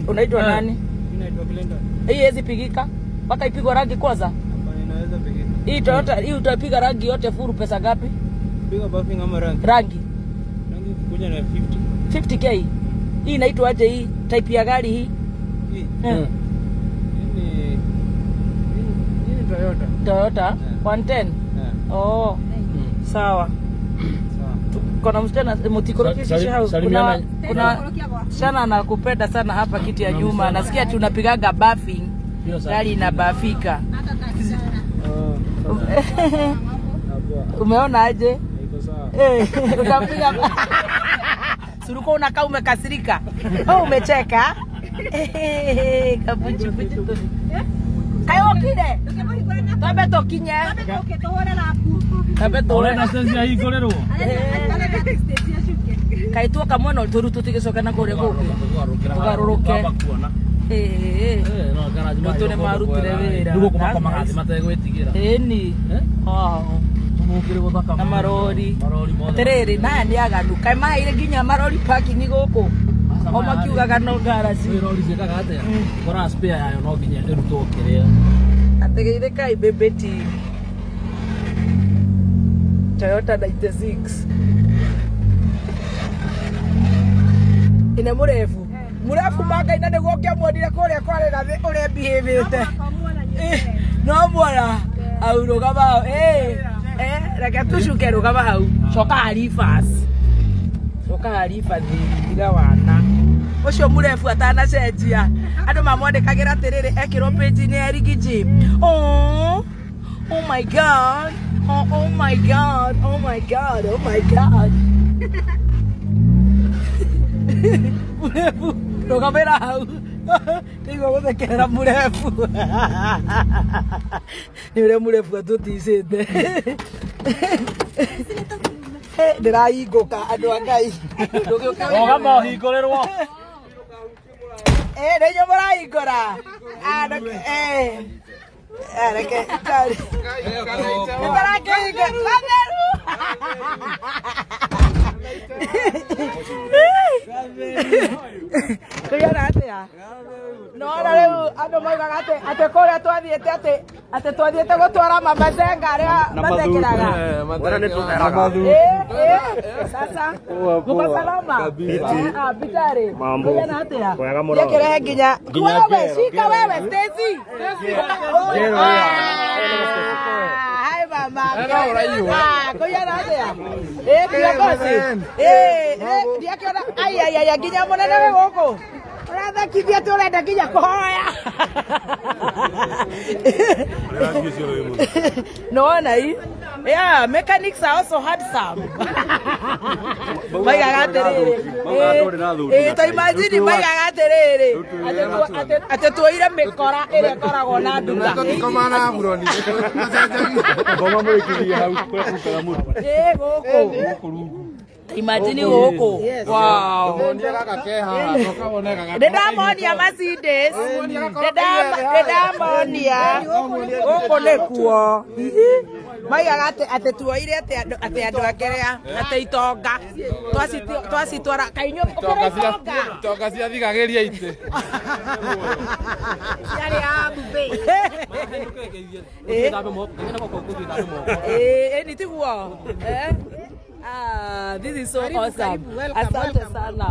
Unaitwa nani? Inaitwa Glenda. Hii haiwezi pigika. Mpaka ipigwe rangi kwanza. Hapana, inaweza pigika. Hii Toyota, hii utapiga rangi yote full pesa ngapi? Piga buffing ama rangi? Rangi. Rangi kuja na 50. 50k. Hii inaitwa aje hii? Type ya gari hii? Hii. Hii ni Toyota. Toyota 110. Oh. Sawa. Kuna msichana mtikorokisha hao. Kuna sana anakupenda sana hapa kiti ya nyuma. Nasikia tunapigaga buffing. Gari inabafika. Umeona aje? Iko sawa. Unapiga. Suruko unakaa umekasirika. Umecheka. Kabuchi tu. Kayo kide. Tabe tokinye. Tabe Ole na sensi ya hii gorero. Kaitwa kamwana turutu tigicoka na kure guku. Tugaruruke. No garage ma. Tune marutire wira. Ndugo kuma magathi mategwitigira. Eni. Tumukire guthaka. Na marori. Mothe. Terere nani aganuka maire nginya marori parking guku. O makiugaga no garage. Rori cikaga atia. Kora spare yayo no nginya ndirutwo kiria. Ategeire kai bebeti. Toyota 96. Ine murefu. Murefu manga ina niguo kiamwonire kuria kware na thi uria behave. No mwana auruga bao. Reke tucuke ruga hau. Coka harifas. Coka harifa thiga wana. Ucio murefu atana cenjia. Andu mamwandikagira tiriri ekiro page ni erigiji. Oh my god. Oh my god. Oh my god. Oh my god. Murefu rugamira hau. Tigo guthekera murefu. Ni ure murefu atuticite. Ndirahinguka andu angai. Oga mohingurerwo. Nĩnyo mũrahingũra. Reke kari. Nĩtarakĩhinga. Gatheru. Kũiona atĩa? no rĩu andũ moigaga atĩ kũrĩa twathiĩte atĩ twathiĩte gũtwara mamazenga arĩa mathekeraga. Sasa muko salama? Bitare. Mambo. Yekerehe nginya. Wewe shika wewe Stacy. Hai mama. Kuyana atia. Kiongozi. Ndiakiona ai nginya munene we gũkũ. Ũrathakithia tũrenda nginya kũhoya. No nai. Yeah, mechanics are also handsome. Maigaga atĩrĩrĩ. To imagine maigaga atĩrĩrĩ. Atĩ tuoire mĩkora ĩrĩa ĩkoragwo na nduka. Komana buroni. Ngoma mũrĩkithia hau kũrĩa mũndũ. Gũkũ. Imagine gũkũ. Wow. Ndĩramonia Mercedes. Ndĩramonia. Gũkũ nĩkuo. Maigaga atĩ tuoire atĩ andũ akerea atĩ itonga twacitwara kainyo itonga ciathigagĩria itĩ. Ciarĩ a buffet. Ni tiguo. This is so awesome. Asante sana.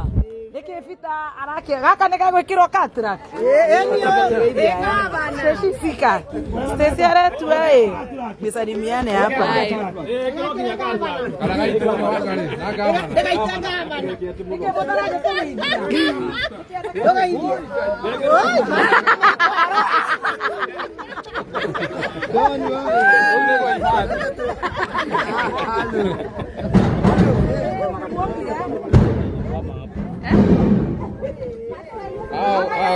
Nikifita arake gaka nikagwikirwo katrak. Sika. Stacy aretu nisalimiane hapa.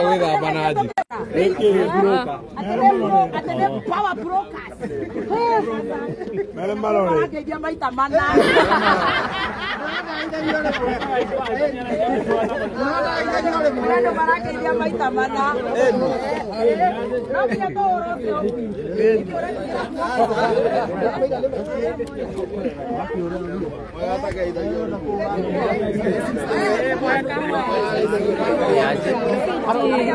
Witha banaji. Atende power brokers. Mele malore. Akejia maita mana. Ndio marakejia maita mana. Ndio toro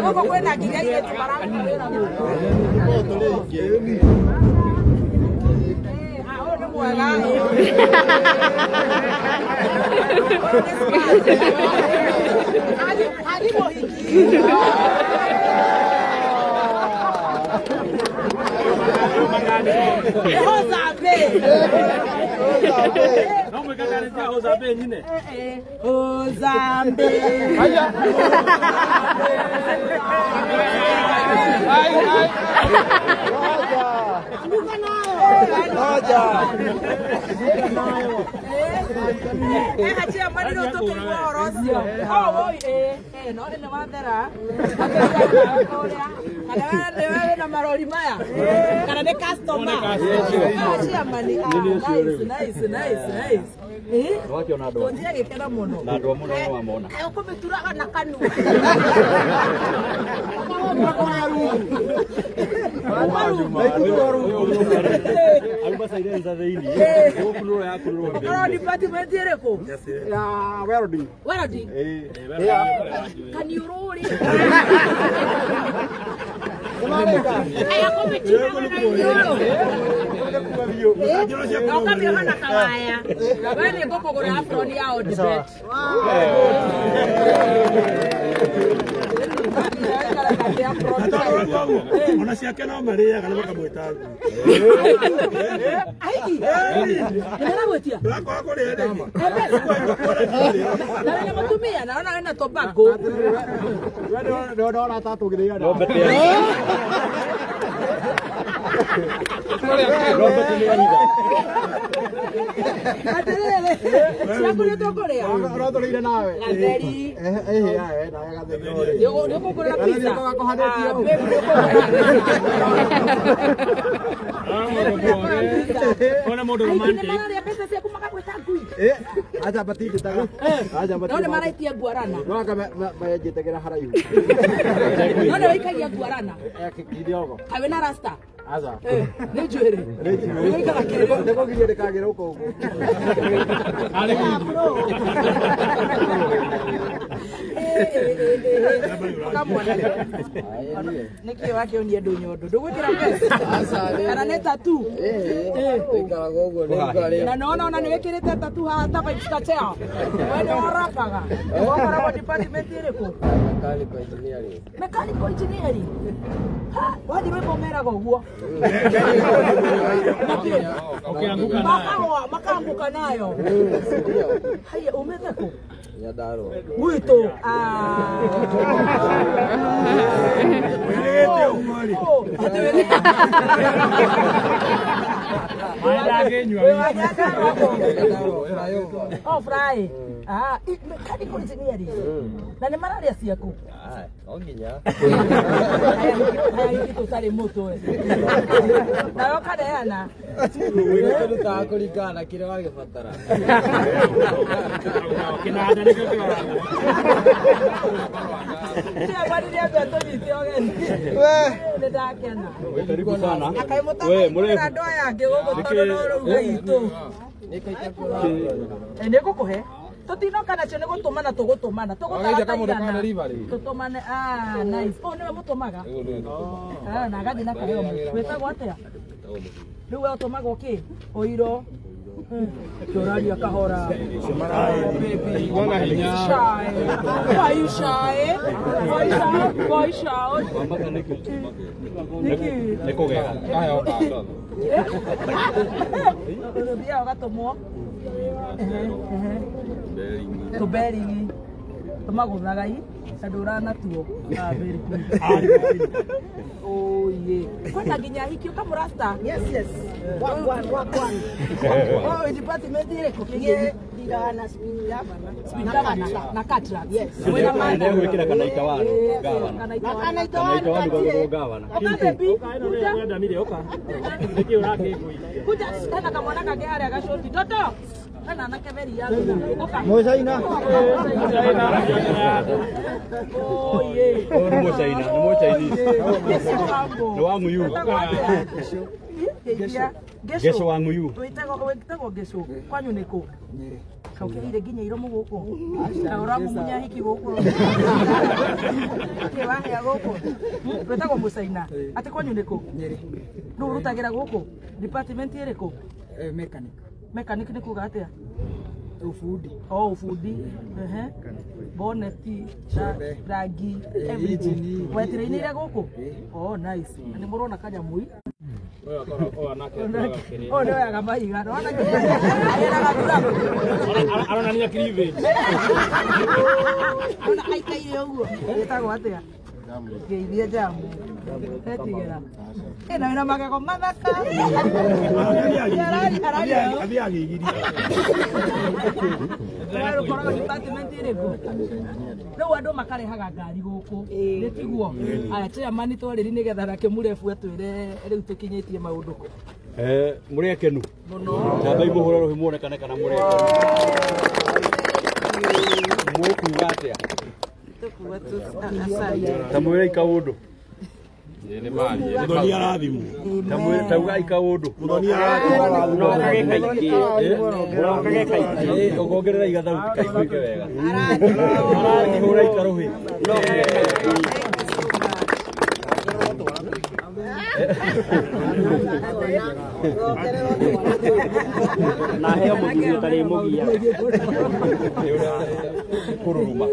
Vamos kwenda kigai yetu baraka. Can you roll it? Aja bati kita. Aja bati. None maraitia guarana. No kama mayajitegera haraihu. None waikagia guarana. Kidogo. Kawe na rasta. Aza. Ni juere. Ni waikaga kirego. Ndeko gire kagera uko. Kamwana. Niki wake oni andu nyondo. Ndugwikira pesa. Kana ne tattoo. Ikaraga uguo ni ngari. Na nona ni wikirite tattoo ha ta pa iskachea. Wewe orapaga. Wakora kwa department iriku. Mechanical engineering. Ha, wadi wewe bomera go uguo. Makaanguka nayo. Haya umetheko. Nyadaro. Muito. Oh, fry. Mechanical engineering. Na ni malaria ciaku. Onginya. Haya kitu sare moto. Na yokadeana. Wewe ndio kuringana kile wangebatara. Kinanda niko kiwara. Tia bali ya beto nitioge. We ndakena. Karibu sana. We mrefu. Ndo yake gogo tororo ugaito. Niko kuhe. Tutinoka nacho nĩ gũtũmana tũgũtũmana tũtũmane nice oh nĩwe mũtũmaga na agathi na kaheo wĩtagwo atĩa rĩu we ũtũmaga ũkĩ ũiro kĩũraria kahora why you shy Nĩ kũgega. Ndio ũgatũmwo tuberingi tumaguthagai andu uranatuo oye kwenda nginya hikio kamurasta yes one oh department ile kukiye digana spindana na katra yes Wena manda gwikira kana ikawana gavana kana ikawana gavana okabebi kuja ndamire oka ndike urake kuja tena kamwana kage hali gashoti toto kana nakeveri yangu oka Mozaina. oye Mozaina no wangu yu Gesho wangu yu wetagwo gesho kwanyu niko kaukirire nginya iromo guku uramu munya hiki guku ke wahea guku wetagwo Musaina ati kwanyu niko ndu urutagira guku department iriku mechanic ni kuga atia ufundi ufundi boneti rangi everything wetireinire guku nice ni murona kanya mui oh ndio yakamaiga ndo ana arona ni akirive ona aikaire uguo etagwo atia geithie jamu etigera ena magego mathaka abi agigiri Wero koraga department iriku riu andu makarehaga ngari guku nitiguo aya tia mani twariri nigetha nake murefu atwire riu tukinyitie maundu muri akenu muno na baibu horo rohi muonekane kana muri akenu mukuga atia tukuwa tu asante tamwira ikaundu Ni mali. muthoni arathimu tamwira tauga ikaundu muthoni arathimu no kage kaiki no kage kaiki ugongerera igatha kaiguike wega arahura ikaruhi no kage kaiki na heo mugiyo tari mugiya kururuma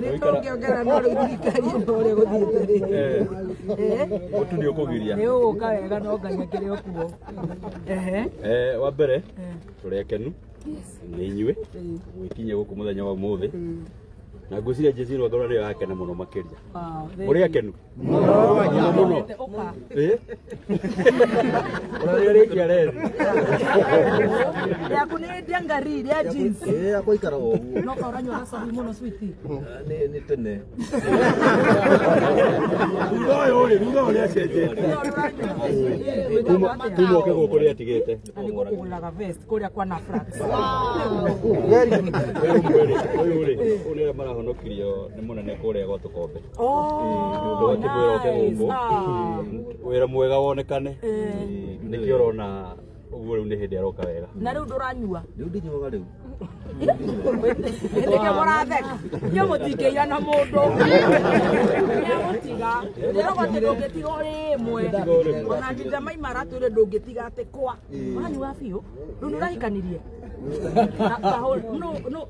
nitongera no thirikari ndore guthiite otu ndio kugiria ni uguka wega no nganya kiri okuo wa mbere turi akenu ni inyue gwikinye guku muthenya wa muthi na ngwiciria Jesũ Rwangara rio akena muno makiria muri akenu muno uraria rikia reri yaku ni ndiangari ria jeans Yako ikara uguo. no kauranywa sabi muno sweetie Ni tene. ruga uri acenjete tumoke guku ri atigite ani gukugulaga vest kuria kwa na frax uyu ri unira marahonokirio ni munene kuria gwa tukombe oh ndokibwira oke guku wira mwega wonekane nikio rona Uguo ni hindi aroka wega. Na riu nduranyua. Riu ndinyuaga riu. Ndike moratheka. Nyo mutingeira na mundu. Mutiga. Ndiro gote ndungitiga uri imwe. Ona ndinda maimara twire ndungitiga ati kwa. Uranyua biu. Riu ndurahikanirie. No,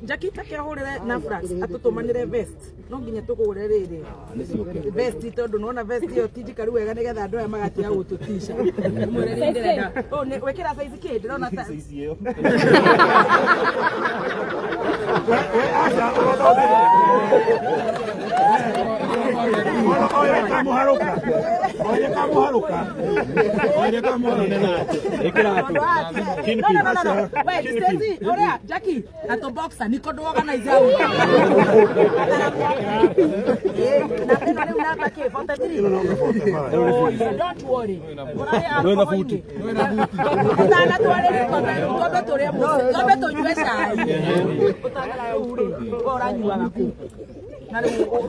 Jakita kia horere na flax atutumanire vest. No nginya tukugure riri. Vest tondu nona vest yo tijika riu wega nigetha andu aya magatia gututisha. Mwere ndirenda. Oh, wekira size ki ndirona ta. Size iyo. Oye kamuharuka. Wait, Stacy, orea, Jackie, ato boxer, niko do organize au. Don't worry. No na futi. Utana tuale kwa toria musi. Tobe tonywe sai. Utana uri. Ora nywa gaku. Na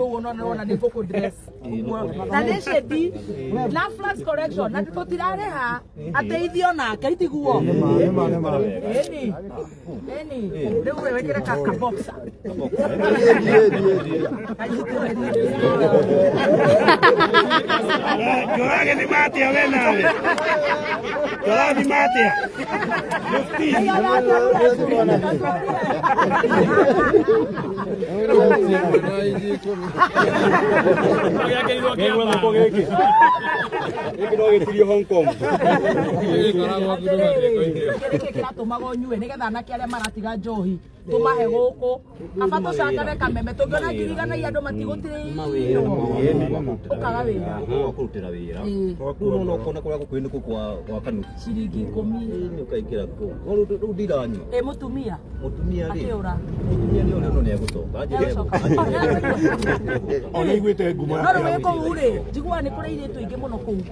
unaona ni koko dress. Na neshe di na flash correction na tutirare ha ateithio nake itiguo. Eni. Ndio wekera ka boxer. Jorage ni matia wewe. Jorage ni matia. Mufti. Gĩkĩ Hong Kong. Gĩkĩ kĩratũmaga ũnyue nĩgetha anake arĩa maratiga njohi tũmahe gũkũ kaba tũcangare kameme tũngĩona ngiriganagia andũ matigũtĩrĩirwo ũkaga wĩra Kũrutĩra wĩra. Rĩu no ũkona kũrĩa gũkuhĩ nĩ gwa Kanu. ciringi 10 Nĩ ũkaingĩra kũu. Rĩu ndiranyua. mũtumia Mũtumia rĩ. akĩũra Mũtumia nĩ ũrĩa nĩ egũcoka. Ona iguĩte ngumo no rĩu kũu rĩ njiguaga nĩ kũrĩ airĩtu aingĩ mũno kũu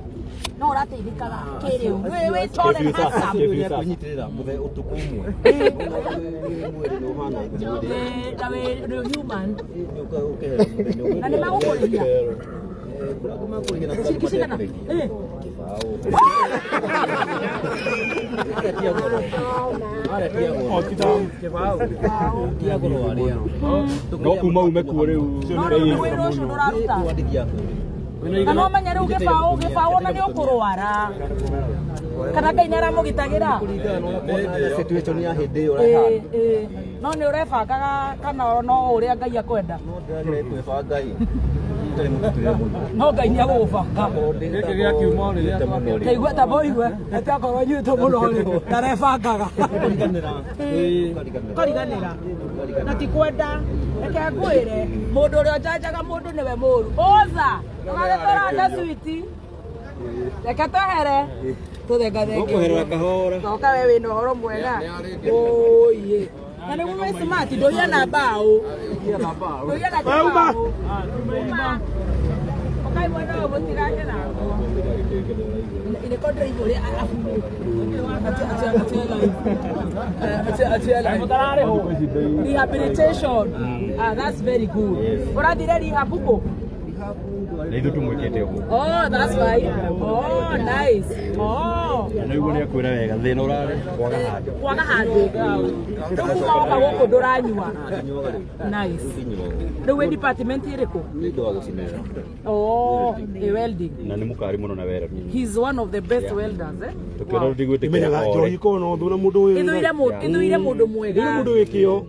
no ũrateithĩkaga kĩrĩu wĩ tore na handsome kũnyitĩrĩra mũthee ũtukũ ũmwe. Mwĩrĩ nĩ ũhana na wĩ human na nĩ magũkũrĩhia cigana no kuma ume kuo rĩu wĩra ũcio ndũraruta na no menye rĩu gĩbaũ na nĩ ũkũrwara kana Ngai nĩ aramũgitagĩra situation ya hĩndĩ ĩyo ũrahana. No nĩ ũrebangaga kana no ũrĩa Ngai akwenda no Ngai nĩ agũgũbanga Gĩkĩ gĩakiuma rĩrĩa kaigua ta boigue atakorwo nyuĩtwo mũno rĩ ndarebangaga ũkariganĩra na ti kwenda reke ngwĩre mũndũ ũrĩa ũnjanjaga mũndũ nĩwe mũru ũza ũgagĩtũranda switi reke twehere tũthengathenge ũkũherera kahora toka we wĩna ũhoro mwega ũiĩ na nĩ wĩ smart ndũhiana mbaũ ndũhiana mbaũ okay bueno mũtigage naguo ile kodra hivyo ile rehabilitation that's very good ũrathire rehab huko Nĩithu tũmwĩkĩte ũguo. Oh, that's fine. Oh, nice. Oh. Na nĩguo nĩ akwĩra wega thĩna ũrarĩ kwaga handũ. Kwaga handũ. Tũkuoka gũkũ ndũranyua. Nice. Rĩu wĩ department ĩrĩkũ? Nĩ ũndũ wa gũcinĩra. Oh, a welding. Na nĩ mũkari mũno na wera. He's one of the best welders, eh? Tũkĩona ndigwĩtĩkia. Menyaga njohi kono thuna mũndũ ũyũ. Ithũire mũndũ mwega. Ithũire mũndũ wĩkĩo.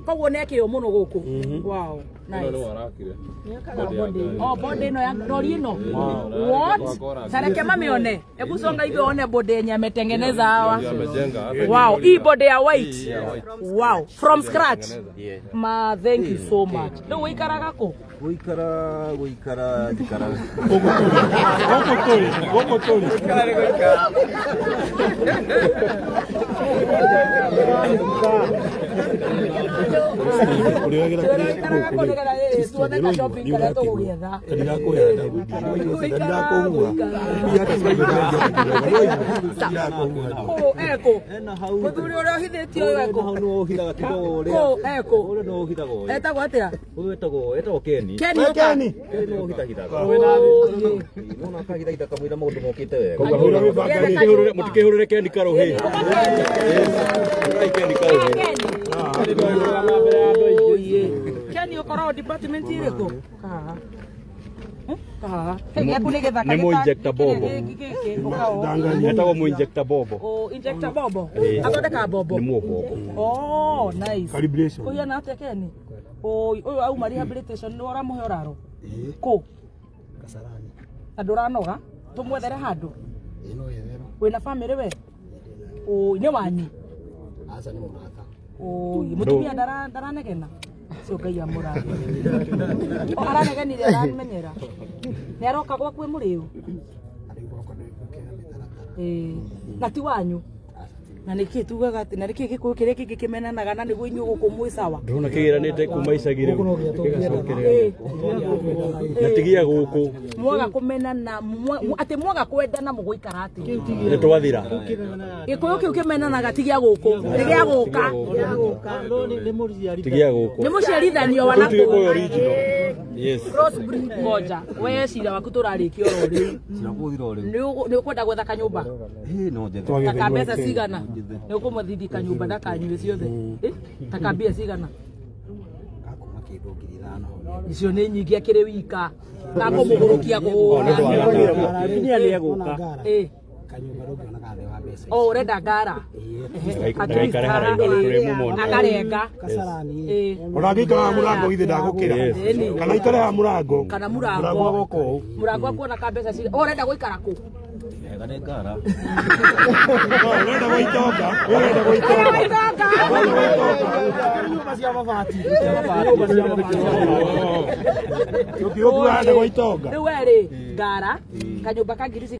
Koguo nĩ akĩo mũno gũkũ. Wow. Nice. Oh, bode ino ya lori ino. What? Sareke mamione. Hebu songa hivi one bode yenye ametengeneza hawa. Wow, hii bode ya white. Wow, from scratch. Ma, thank you so much. Ndio uikara gako? Guikara dikara. Gokotoli. Mutikihurire Kenny Karuhi. Kenny ukora department iriko? Ni mu injector bobo. Etagwo mu injector bobo. Oh, injector bobo. Athondeka bobo. Ni mu bobo. Oh, nice. Calibration. Kuya na atia Kenny? Oh, uyu au rehabilitation ni uramuhe uraro? Ko? Kasarani. Anduranoga? Tumwethere handu? Ino yethero. Wina family we? Oh, ni wanyu? Asa ni murata. Oh, mutumia ndaranegena? Cio Ngai amũrathime. Aranegenire aramenyera. Nĩ aroka gwaku e mũrĩu? Na ti wanyu? Na nĩkĩ tugaga atĩ na nĩkĩ gĩkũyũ kĩrĩa kĩngĩ kĩmenanaga na nĩguo inyuĩ gũkũ mwĩ sawa? Ndona kĩgeranĩte kuma icagi rĩu gĩgacokerera. Na tigia gũkũ. Mwaga kũmenana atĩ mwaga kwendana mũgũikara atĩ? Nĩ twathira. Gĩkũyũ kĩu kĩmenanaga tigia gũkũ. Nĩ gĩa gũka. Tigia gũkũ. Nĩ mũciarithanio wa nakũ. Gũkũ original. Yes. Crossbreed moja. We cira waku tũrarĩkia oro rĩu. Nĩ ũkwenda gwetha kanyũmba? Taka mbeca cigana? Nĩ ũkũmũthindi kanyũmba ndakanyue ciothe. Taka mbia cigana? Icio nĩ nyingĩ akĩrĩ wika. Gakũmũgũrũkia kũhũra. Nĩ egũka. Oh, urenda ngara? Agaikare haraihu tũrĩ mũmona. Akarenga. Ũrangĩikara mũrango ithe ndagũkĩra. Kana ikare ha mũrango. Kana mũrango. Mũrango akuona ka mbeca cigana? Urenda gũikara kũ? Nĩ ngara. Urenda gũitonga. Urenda gũitonga. Nyũmba cia mabati. Ũkiũkuana gũitonga. Rĩu erĩ ngara kanyũmba ka ngiri 5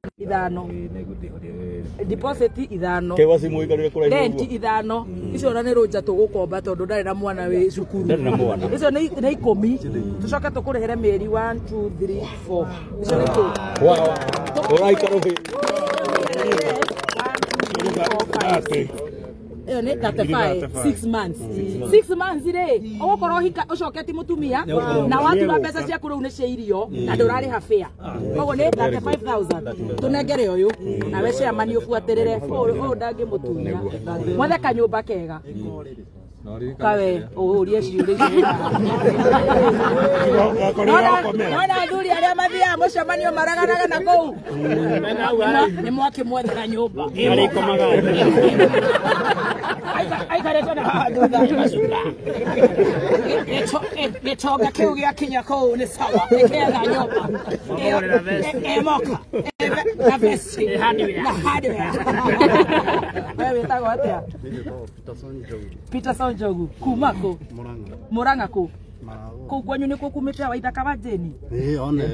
deposit 5 Kewasi muikarire kũraihu. rent 5 icio na nĩ rũnja tũgũkomba tondũ ndarĩ na mwana wĩ cukuru. Ndarĩ na mwana. Icio nĩ 10 tũcoke tũkũrĩhĩre mĩeri 1 2 3 4 icio nĩ kũ. Ũraikara ũhĩ. Iyo nĩ 35 6 months 6 months rĩ ũgũkorwo hika ũcoketi mũtumia na watura mbeca ciaku rĩu nĩ cia irio na ndũrarĩha fare koguo nĩ 35,000 tũnengere ũyũ nawe chairman ũbuatĩrĩre ũyũ ndangĩmũtunya mwethe kanyũmba kega kawe ũhũrie ciũrĩria nona athuri arĩa mathiaga mũcemanio maraganaga na kũu nĩ mwakĩmwethera nyũmba Arĩkomaga. aikarĩtwo na thutha gĩtonga kĩu gĩakinya kũu nĩ sawa nĩketha nyũmba emoka na vesti na hardware. Wewe wĩtagwo atĩa? Peterson Njogu. Kuma kũ? Murang'a kũ? Kũu kwanyu nĩkuo kumĩte Waithaka wa Jane? One.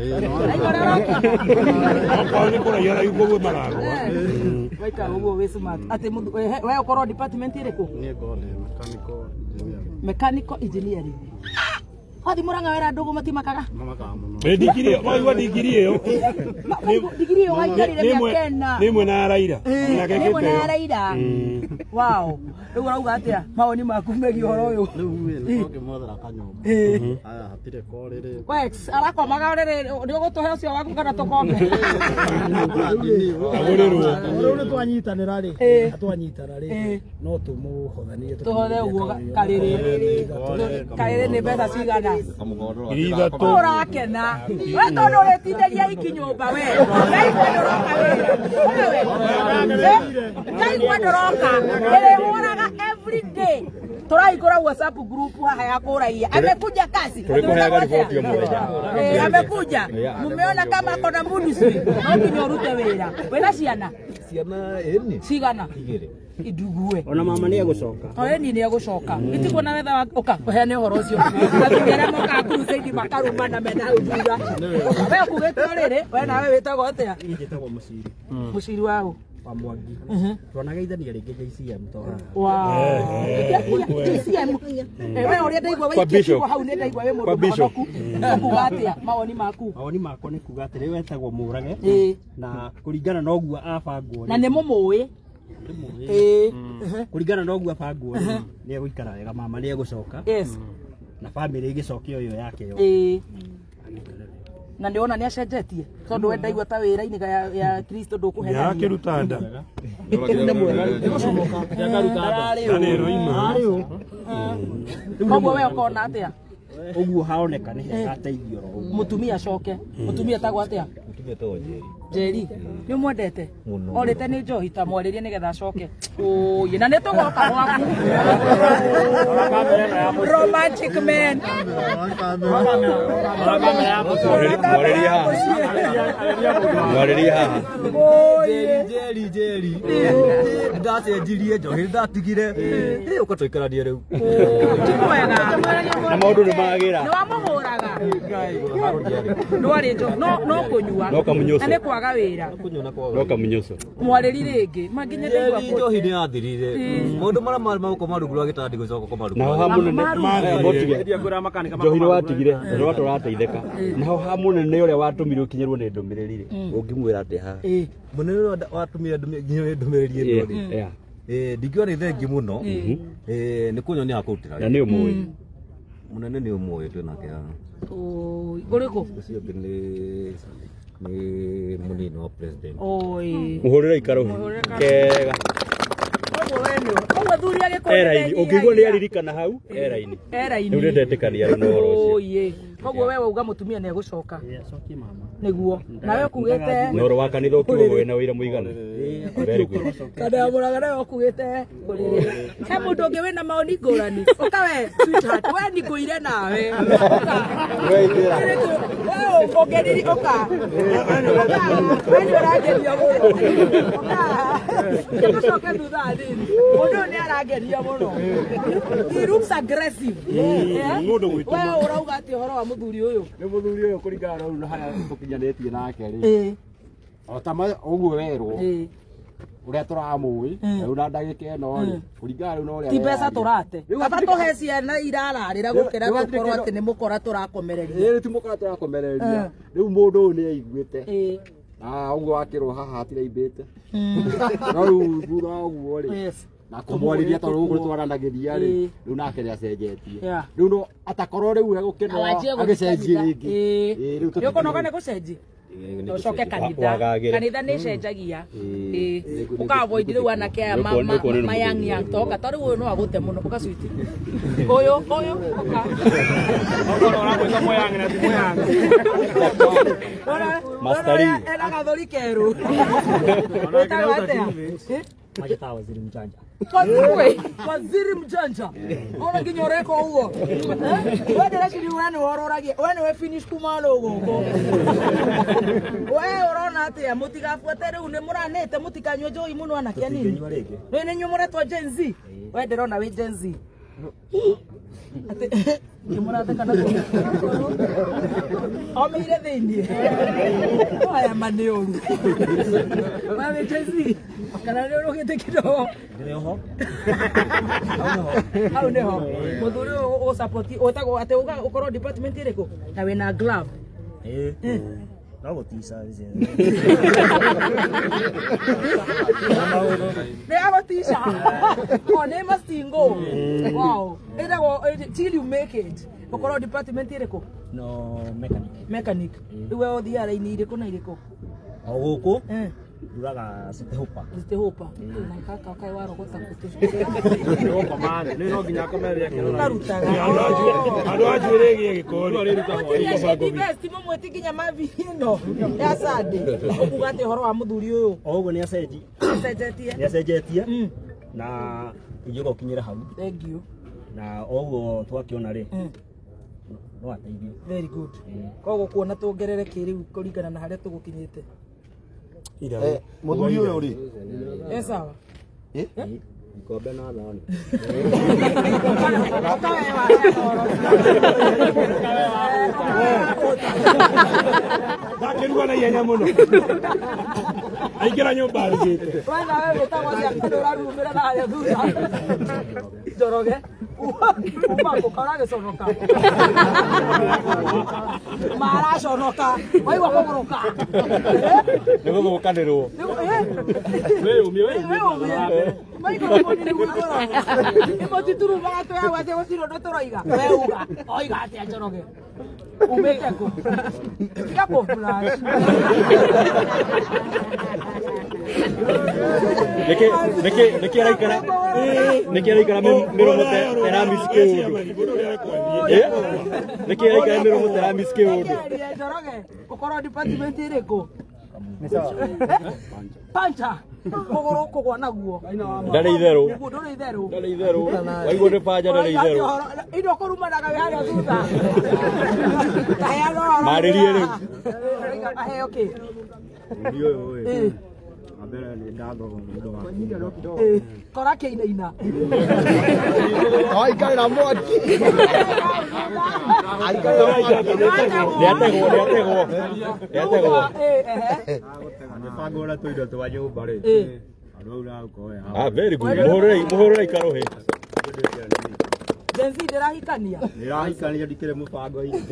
Okorwo nĩ kũraiya raihu kũguo maragwa. Waikara ũguo wĩ smart. Atĩ we ũkorwo department ĩrĩkũ? Niĩ ngone Mechanical engineering. Wathi Murang'a wera ndũgũ matimakaga? mamakaga mũno. Ndigiri waigua ndigiri ĩyo. Ndigiri ĩyo waikarire mĩaka 4. Nĩ mwena ya Raila. Nĩ mwena ya Raila. Wow. Rĩu ũrauga atĩa mawoni maku megiĩ ũhoro ũyũ? Rĩu ngĩmwethera kanyũmba. Aya hatirĩ korĩrĩ. Wex arakomaga rĩrĩ nĩ ũgũtũhe ũcio waku kana tũkome? Agũrĩrwo. Rĩu nĩ twanyitanĩra rĩ, twanyitana rĩ, no tũmũhothanie tũhothe ũguo karĩrĩ nĩ mbeca cigana? Ithatũ. Ũrakena we tondũ ũrĩtindĩria iki nyũmba we ngaigua ndũroka wĩra ngaigua ndũroka ĩrĩhũraga every day. Tũrahingũra WhatsApp group haha ya kũraia. Amekuja kazi. Tulikuheaga riboti ya mũthenya. Amekuja. Mumeona kama kona mudu swi. No nginya ũrute wĩra. Wĩna ciana? Ciana ĩni. Cigana? idugue ona mama ni agucoka oye ni ni agucoka itiko na wetha oka heane horo ucio athugera moka crusade makaruma na mena uthura we kugitwo riri we nawe witagwo atia njitagwo muciri muciri wao wa Mwangi twanageithania ringi JCM tora JCM we uria ndaigua we ikiko hau ni ndaigua we mundu muhonoku kuga atia mawoni makwa ni kuga atiri wetagwo Murage na kuringana na oguo abangwo na ni mumui kuringana na oguo abangwo ni egũikara wega mama ni egũcoka yes na family igicokia uyo yake yo na ndiona ni acenjetie tondu we ndaigua ta wira-ini ya Kristo ndukuhenia ya kiruta nda koguo we ukona atia uguo haoneka ni ateithio ro mutumia acoke mutumia tagwo atia mutumia tagwo Njeri ni mwendete orite ni njohi ta mwaririe nigetha acoke oye na nitugoka gwaku romantic man mwariria haha Njeri ndacenjirie njohi ndatigire uko twikaranie riu na maundu ni magira ni wamuhuraga ndwari njo no kunyua na ni kwaga wira no kamunyoso mwariri ringi manginya ndaigua njohi ni yathirire mundu mara mako maruguru agitandi gucoka ko maruguru naho hamunene njohi watigire ndio watu rateitheka naho hamunene uria watumire ukinyerwo ni ndumiriri ungimwira ati ha munene watumire ndumiriri ino ndingiwa ni thengi muno ni kunyonia akutira na ni umui munene ni umui twinake uriku ucio ni munini wa president muhurira ikaro kega era-ini ukigwa ni aririkana hau era-ini riu ndetekania no oye koguo wewe uga mutumia ni egucoka niguo nawe ukugite noro wa kanitha ukiwa wena wira muigana very good kada muraga nawe ukugite he mundu ungi wina maoni ngurani uka we sweetheart we ni nguire nawe wewe ugeriri uka wewe urageria uka thutha thini mundu ni arageria muno he looks aggressive wewe urauga ati horo wa muthuri uyu ni muthuri uyu kuringana na uru haya tukinyanetie nake ri otama uguo werwo uria turamui riu na ndagika ino ri kuringana riu no uria ti mbeca turate kaba tuhe ciana irararira gukira gukorwo ati ni mukora turakomereria ti mukora turakomereria riu mundu uyu ni aiguite na uguo akirwo haha atiraibite no riu thura uguo ri na kumwariria tondu uguo twaranagiria ri riu nake ni acenjetie riu no atakorwo riu egukena agicenjie ringi riu yukunoga ni gucenjie ucoke kanitha ni cenjagia ukavoid riu anake aya mayang toka tondu uyu no agute muno ukacwiti uyu uka oragwika moyang na moyang mastari ena gathori keru Majeta waziri mjanja. Waziri mjanja. Ona kinyoreko huo. Wewe ndio shiri urani wororagie. Wewe ni finish kumalo goko. Wewe urona ati ya mutigafuate riu ni muranete mutikanywe joyi muno anakia nini? Wewe ni nyumura twa Gen Z. Wewe ndirona we Gen Z. Ati nyumura taka na. Omeire thini. Aya manioru. Wewe Gen Z. Kana leo rogete kidogo. Ndio ho. Au neho. Muthuri o support otago ate ukoro department iriko na we na glove. No gutisa izi. Ne agotisha. One mastingo. Wow. Etago till you make it. Ukoro department iriko? No mechanic. Mechanic. Iwe o thiara ini iriko na iriko? O guku? Duraga Sitehopa. Sitehopa. Na kaka kai waro gota kutu. Sitehopa man. Nino nginya komeria kero. Karutaga. Andu ajwiregi gikori. Divesti mo tikinya mavino. Ya sade. Okugate horo wa muthuri uyu. Ogo ni acenji. Acenjetie. Ni acenjetie. Na ijugo kinyira hau. Thank you. Na ogo twakiona ri. No ateithio. Very good. Kogo kuona tuongerere kiriu kuringana na haria tugukinyite. Muthuri uyu ri. Sawa. Ikombe na thani. Ndakiruga na ihenya muno. Aingira nyumba arugite. Wena wewe utagwa cia kandora rumira na haria thutha. Njoroge. Umako karage sonoka. Mara sonoka. Waigua kũgũrũka. Nĩgũthũkanĩrwo. Wĩyũmie wĩyũmie. Maigua kũni nĩ gũkorwo. Imotituru magato ya wate gũtirwo ndo tũroiga. We uga. Oiga atĩa Njoroge. Umĩte kũ? Tiga kũfurash. Nĩkĩ araikara mĩromo teramĩsikĩ ũndũ. Nĩkĩ araikara mĩromo teramĩsikĩ ũndũ. Njoroge, ũkorwo department ĩrĩkũ? Pancha. Kũgũrũ kũgwa naguo. Ndarĩ itherũ. Ndũrĩ itherũ. Ndarĩ itherũ. Waigua nĩ banja ndarĩ itherũ. Indo kũrumanaga wĩ harĩa thutha. Marĩrie rĩu. Aheo kĩ? Ambere nĩ ndatho mũndũ wa. Kora kĩinaina. Aikarĩra mwaki. Nĩategwo. Mĩbango ũrĩa tũindo twa nyũmba rĩ. Andũ au nagũkoya. Ah, very good. Mũhũrĩre ikarũhĩ. Jenzi ndĩrahikania. Nĩrahikania ndikĩrĩ mũbango-inĩ.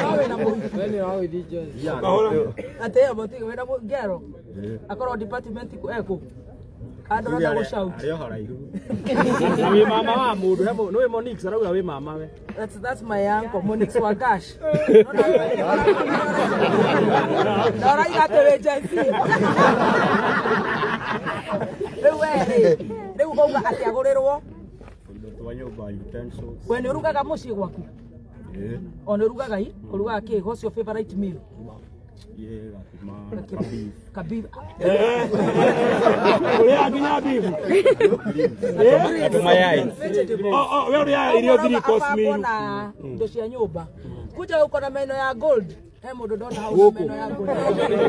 Nawe na mũhiki. Wene wa gũthiĩ Jenzi. Atĩ mũtiga wena ngero. Akorwo department eko. Andũ na gũcau. Arĩ haraihu. Na wĩ mama wa mũndũ, nĩwe Monix arauga wĩ mama we. That's my uncle, Monix Wagash. Ndora igate wĩ Jenzi. Rĩu uga atĩagũrĩrwo. We nĩ ũrugaga mũciĩ gwaku? O nĩ ũrugaga i? Ũrugaga kĩ? What's your favorite meal? Kabib. Ũrĩa nginya bibu. Mayai. We ũrĩa irio 3 course meal. Na indo cia nyũmba. Kuja uko na meno ya gold. He mũndũ ndona hau meno ya gold.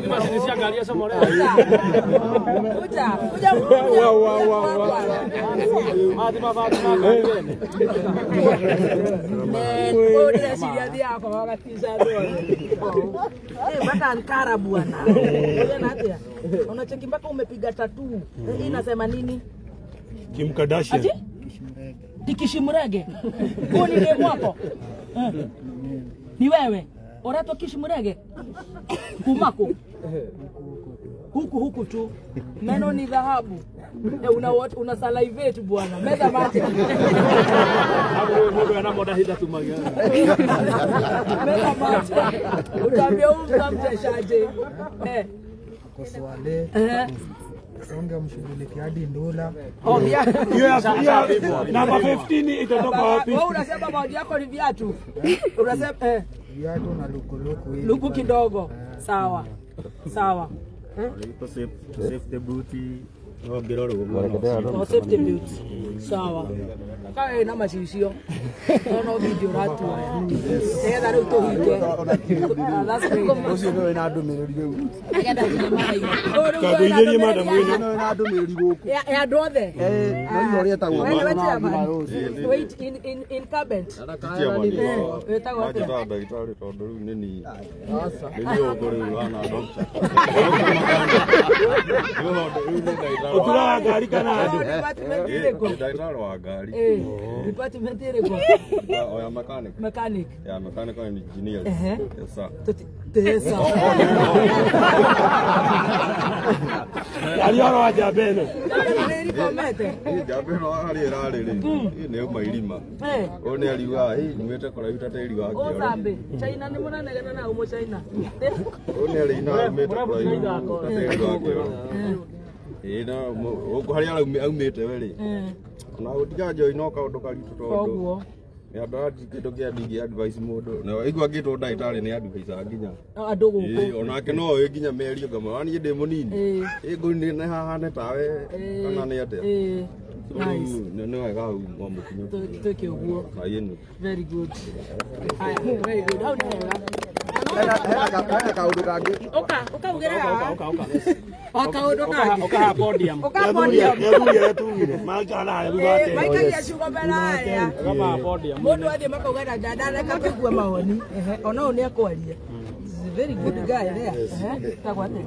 Macini cia ngari cia more. Kuja. Mathima Fatima ngene. Ore ciria dia kwa wakatiza ndio. Mpaka Ankara bwana. Unaona atia? Unacheki mpaka umepiga tattoo. Hii inasema nini? Kim Kardashian. Ati? Tikishimurege. Huo ni demu wako? Ni wewe? Orato Kishimurege? Kumako? Huku tu. Meno ni dhahabu. Una salivate bwana. Meza mate. Hapo mundu ana moda hita tumagia. Meza mate. Utaambia mtamteshaje? Koswale. Songa mshughulikia hadi Ndula. Oh, Namba 15 itatoka wapi? Wewe unasema bodi yako ni viatu. Unasema viatu na luku hivi. Luku kidogo. Sawa. To save the booty. No ngiroro No safety boots. Sawa. Kae na macicio. No video ratu aya. Tega rĩu tũhinge. Ucio nĩ na ndũmĩrĩri rĩu. Agenda kunyamai. Kaguithĩrie madam wĩna. Nĩ na ndũmĩrĩri gũkũ. Ya andũ othe. No irio retagwo. Wait in Kabent. Wetagwo atĩa? Ndagĩtarĩ tondũ rĩu nĩ ni. Nĩ ũgũrĩrwo rana doctor. Uturaga ngari kana Ndagĩtarĩ wa ngari. Department ĩrĩkũ? Oya mechanic. Mechanic. Yeah, mechanical engineer. Yes sir. Tesa. alioro aja beno. Jabeno ari rari ri. Ni uma irima. Oni aliwa nimete kora yuta teri wake. O zambe. China ni mwana negana na umo China. Oni ali na nimete kora yuta teri wake. Na uko hari aumite we ri. Na utiga jo inoka undu karitu tondu. Ya ndati kitu kia digi advice mundu na igwa gitu ndagitari ni advice nginya andu guku onake no we nginya merio ngama wani ndi munini nguni ne haha ne tawe kana ne atia nice no wega u mukinyo toke uguo kayenu very good very good how ni wega Hena kaundu kangi. Oka ugera. Oka Oka podium. Oka podium. Yatugire makana ari bugate. Maikagia ciugo mbere aya. Kama podium. Mundu athie makauga ndandana kakugua mahoni. Ona o ni akwaria. Very good guy there. Tagwate.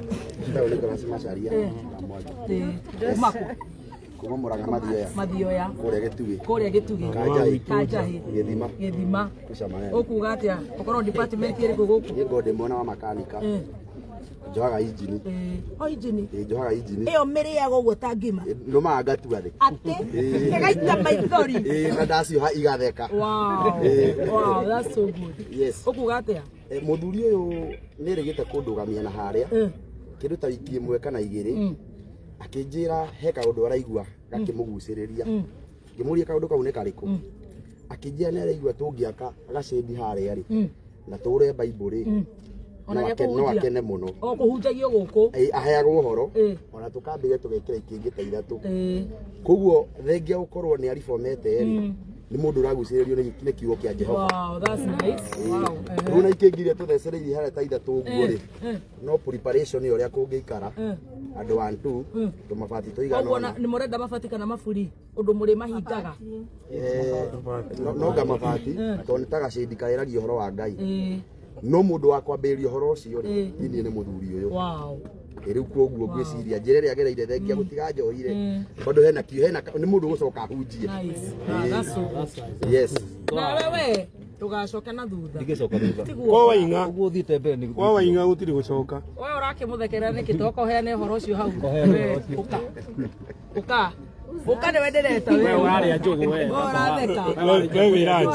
Ndio niko nasema sharia. Umako. Kuma Murang'a Mathioya. Kuria Gitugi. Kanjahi. Githima. Ukuga atia? Ukorwo department iriku guku? Ngo ndi mwana wa makanika. Njohaga injini. Injini. Njohaga injini. Iyo miriago guo tangima. Numa ngatua thi. Ate. Gaita maithori. Na ndacioha igatheka. Wow, that's so good. Yes. Ukuga atia? Muthuri uyu nirigite kundugamia na haria. Kindu ta wiki imwe kana igiri. Akinjira he kaundu araigua gakimuguciriria. Ngimuria kaundu kau ni kariku. Akinjira ni araigua tungiaka agacendi haria ri. Na ture Bible ri. No akene muno. O kuhunjagio guku. Aheagwo uhoro. Ona tukambire tugekira ikingi ta ithatu. Koguo thengia ukorwo ni ariformete ri. Ni mundu uraguciririo ni kiugo kia Jehova. Wow, that's nice. Wow. Runa ikingiria tuthecereirie haria ta ithatu uguo ri. No preparation uria kungiikara. Andu 1 2 tumabati tuigana. Oguo ni murenda mabati kana maburi undu muri mahingaga. No ngamabati tondu tagacindi kairagia uhoro wa Ngai. No mundu wa kwambiria uhoro ucio ri ni muthuri uyu. Wow. Riu koguo ngwiciria njira ria gereire thengia gutiga njohire bado hena ni mundu gucoka hunjie. Yes. Na wewe tugacoka na thutha. Ndigicoka thutha. Kwa wainga. Uguo thiite mbere ni. Kwa wainga gutiri gucoka. Wewe urakimuthekera niki toko heane uhoro ucio hau. Uka. Uka ni wendereta Wewe uraria njugu wewe. Uratheka. Wewe wiraji.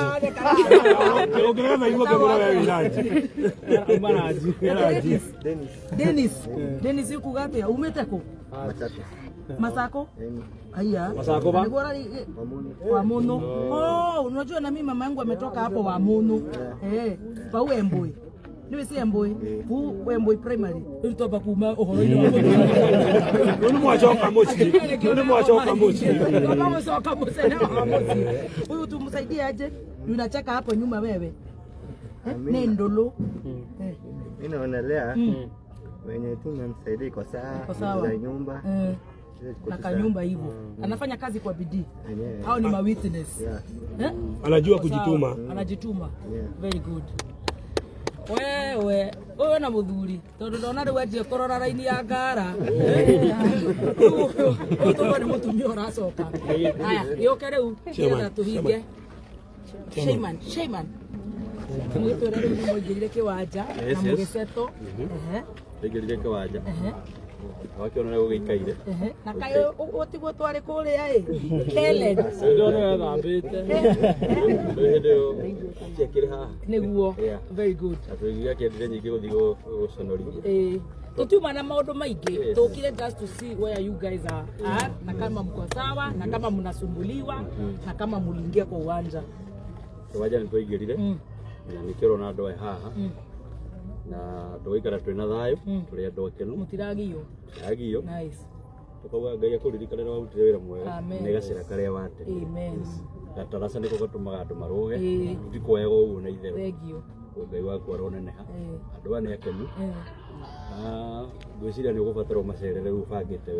Ukirema igua kugura wewe wiraji. Dennis ukuga atia? Umite ku? Masako? Haya. Masako ba? Wa Muno. Oh, unajua na mimi mama yangu ametoka hapo Wa Muno. Pa Wemboi. Niwe si Wemboi. Wemboi primary. Ili toba kuma uhoro-ini wa Muno. Nuni mwachoka mochi. Nuni mwachoka mochi. Kama mwachoka mochi. Huyu tumsaidie aje? Unacheka hapo nyuma wewe. Ni ndolo. Mimi naonelea wenye tumemsaidia kwa saa za nyumba. Na kanyumba hivyo. Anafanya kazi kwa bidii. Hao ni ma witness. Anajua kujituma. Anajituma. Very good. Wewe na muthuri tondu ndona riu anjie kurora raini ya ngara. Utondu ni mutumia uracoka. Haya, yoke riu ngetha tuhinge. Shayman. Mwitwire riu mwingirire kiwanja na mugiceto. Ingirire kiwanja. Wakiona leo gikaire. Na kayo utiguo twari kuria Kellen. Ndio ndio thambite. Ndio chekire ha. Niguo. Very good. Atuigia kiendire nyingi guthigo guconoria. Tutuma na maundu maingi. Tukire just to see where you guys are na kama mko sawa na kama mnasumbuliwa na kama muliingia kwa uwanja. Tuwaja nitwaigirire. Na nikirona andu haha. Na tugaikara twina thayo turi andu akenu mutiragio nice tukauga Ngai akuririkana warutire wira mwega na igacira karia wate. Amen. Gatarasa niko gatumaga andu maruge ndikoyaga uguo na itherũ. Thank you. Ngai waku aroneneha andu ane akenu ngwiciria ni ugubatara macerere riu bangite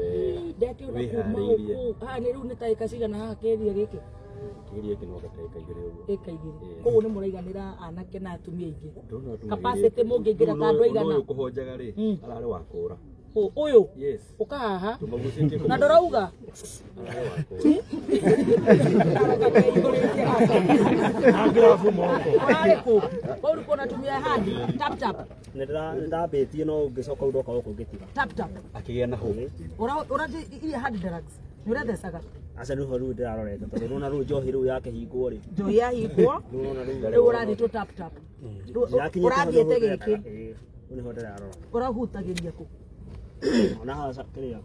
wihariirie ni riu ni taika cigana haha keria giki kiria kino gataika igire uguo ikaigire koguo ni muraiganira anake na atumia ingi capacity mungiingira ta andu aigana uyu kuhonjaga ri arari wakura uyu yes uka haha na ndorauga Agrafu moko. Ariko bau uko natumia hadi tap ndabetie no ungicoka udoka goko ngitiga tap akigia na ho ura ile hard drugs nura desaga aca ni ho riu ndirarorete tondu nona riu njohi riu yake hingwo ri njohi ya hingwo riu urari to tap urathiete giki ni ho ndirarora urahutagiria ku ona haca kiria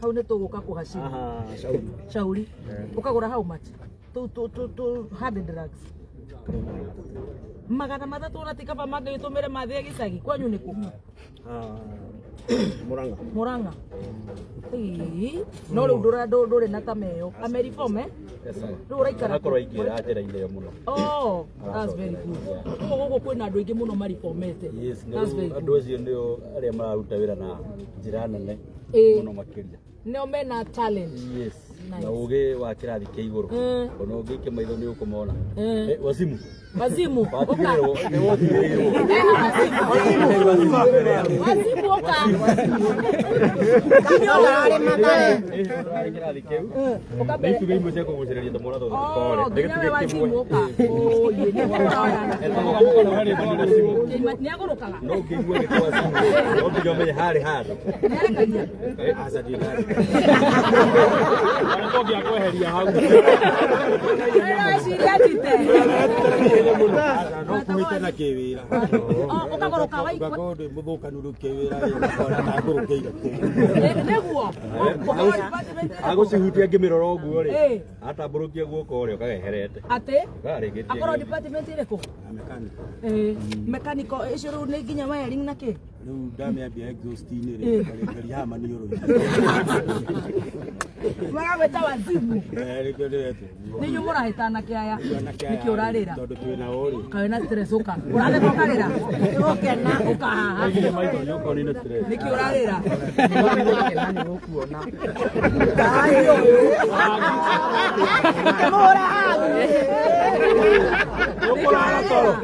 hau ni tuguka kuhacira aha shauri ukagura how much to hard drugs magana mathatu na tikaba magai tumire mathie gicagi kwanyu niku Muranga. No ndore na tameo. Amerifome? Yes sir. Ndore ikara. Nakoro igira atera ile muno. Oh, that's very good. Gogo kwina andu ingi muno marifomete. Yes, that's very good. Andu acio ndio aria mararuta wira na njira nene muno makiria. Neo mena talent. Yes. Na uge wa kirathi kia iguru. Ona uge ke maitho ni ukumona. Wazimu. Wazimu. Oka. Ni wothireirwo. Wazimu oka. Kanyola ari matare. Kirathi kiu. Oka be. Nitu geimwe cia kugucereria tamora to kore. Ndege wazimu oka. Oh, ye ni wona. Ni agorokaga. No geimwe ni kwa wazimu. Obiga me hari hari. Asa dinari. Wanakogia kweheria hau. No kuhite na kiwira. Ukagoroka wa ikwa. Gago muthuka nuru kiwira na ngurukeire. Neguo. Agucihutia ngimirora uguo ri. Atamburukia guoko ri ukageherete. Ate? Garigitie. Akoro department ireko? Mechanical icio riu ni nginya wiring na ki? Riu ndamiambia exhaust-ini ri ngari hama ni yoro. Magaweta wazimu. Rikio ndirete. Ni nyu murahitana kiaya. Niki urarira. Tondu twina uri. Kawe na stress uka. Urare tokarira. Ukena ukahaha. Niki urarira. Nani ukuona. Kayo. Yokorara toro.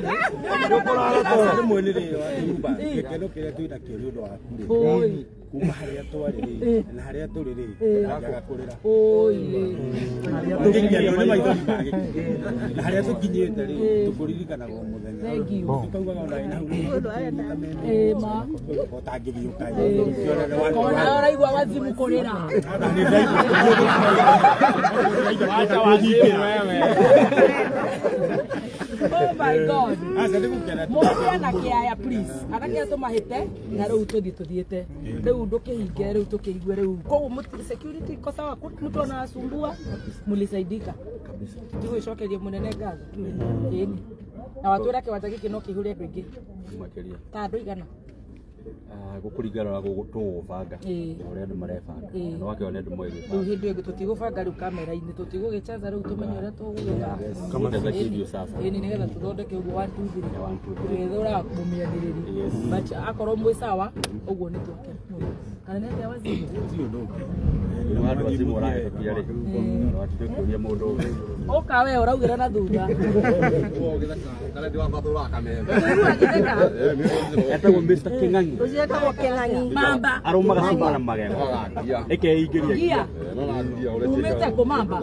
Yokorara toro. Mwenire wa nyumba. Kekeno kile tuita kirudo akure. Kuma haria twari na haria turi ri ngaga kurira. Oye. Haria turi maitho mage. Na haria tukinyete ri tukuririkana go muthenya. Tukauga ona ina hu. Ma. Otangiriuka. Ona araigwa wazimu kurira. Acha wazimu wewe. Oh my God. Mwana na kiaya please. Akakia to mahite na riu tuthiete. Riu ndukihinge riu tukiigwe riu. Koguo security kosa waku mtu anasumbua mulisaidika. Kabisa. Tugicokerie munene ngatho. Eni. Na watu rake wataki no kihure andu ingi. Makiria. Ta andu igana. Gukuringana na gutubanga uria andu marebanga no wakiona andu moige riu hindi ingi tutigubanga riu kamera-ini tutigugiceza riu tumenye uria tugugeka kama kidio sasa ni nigetha tuthondeke uguo 1 2 3 twithura mumianiriri but akorwo mwi sawa uguo ni twake kana nende wazimu tio ndo ni wandu wazimu urahe tukiari watukuria mundu oka we uraugira na thutha kana ndi wabathura kamera etagwo Mr. Kingangi ucietagwo Kingangi mamba arumaga cimbana magego ekeingĩria umĩte kũ mamba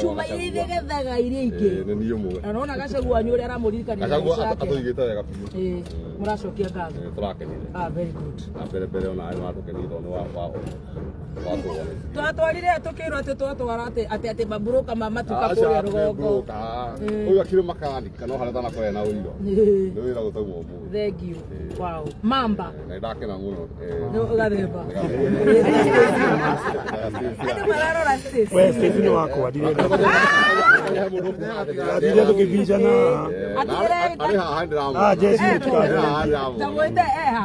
cuma iria ithegethaga iria ingĩ na nona Gachagua wanyu ũrĩa aramũririkania atũigĩte wega biũ mũracokia ngatho tũrakenire very good mbere ona arĩ watũkenirie tondũ wa twatwarire tũkĩrwo atĩ twatwara atĩ mambũrũka ma matuka kũrĩa rũgongo ũyũ akĩrĩ makanika no harĩa tanakorĩa na ũiro nĩ wĩra gũtauma ũmũthĩ thank you wow mamba na ndakena mũno ũgathemba andũ mararora stage we stage nĩ wakwa ndirenda tũkĩbicana arĩ haha ndĩramwona Jesse tamwĩte eha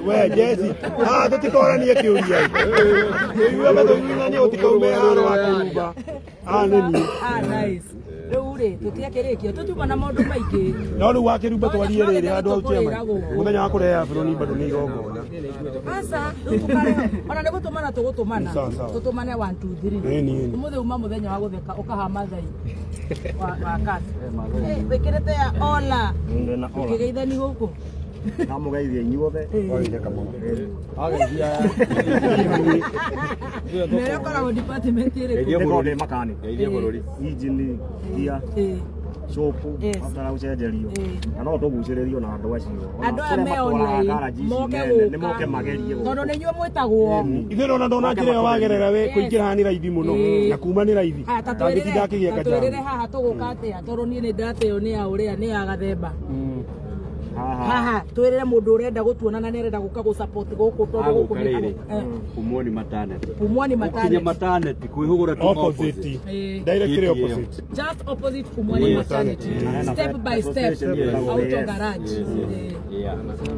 we Jesse tũtikoranie kĩũria iwe matũnyinanie ũtikaume haro wa kĩnyumba nĩ nice rĩu rĩ tũtiakĩrĩkia tũtiuma na maũndũ maingĩ no rĩu wakĩrumba twarie rĩrĩ handũ hau kĩama mũthenya wa kũrehe bũrũri bado nĩ igongona asa ona nĩ gũtũmana tũgũtũmana tũtũmane 1 2 3 ũmũthĩ uma mũthenya wa gũtheka ũkahama thai wa kasi wĩkĩrĩte ya ola ũkĩgeithani gũkũ na mugeithia inyuothe oire kamũndũ ageithia nĩ ũkoragwo department ĩrĩkũ mechanic engine gear copu atara gucenjerio na no tugucĩrĩrio na andũ acio nĩ moke magerie tondũ nĩ inyuĩ mwĩtagwo ithuĩ ona ndona njĩra ĩyo wagerera we kũingĩra nĩ raithi mũno na kuma nĩ raithi ndangĩtinda akĩgĩa twĩrĩre haha tũgũka atĩa tondũ niĩ nĩ ndateo nĩ ya ũrĩa nĩ ya Gathemba haha haha twirire mundu urenda gutuona na nerenda guka gu support guku tondu guku ni Pumwani maternity. Pumwani maternity. Kinya maternity kuihugura tu opposite. Directly opposite. Just opposite Pumwani maternity. Step by step out of garage.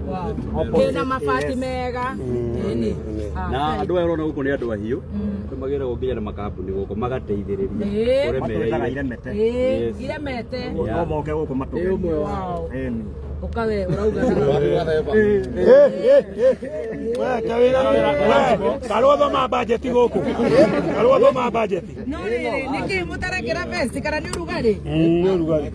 Wow. Kena mafati mega. Na andu arona guku ni andu ahiu. Tumagire gukinya na makambuni guku magateithiriria. Uremereire iremete. No moke guku matuge. Wow. Ukawe urauga Kalwa thoma budget guku. Kalwa thoma budget. No niki mutarakira best kana ni urugari. Ni urugari.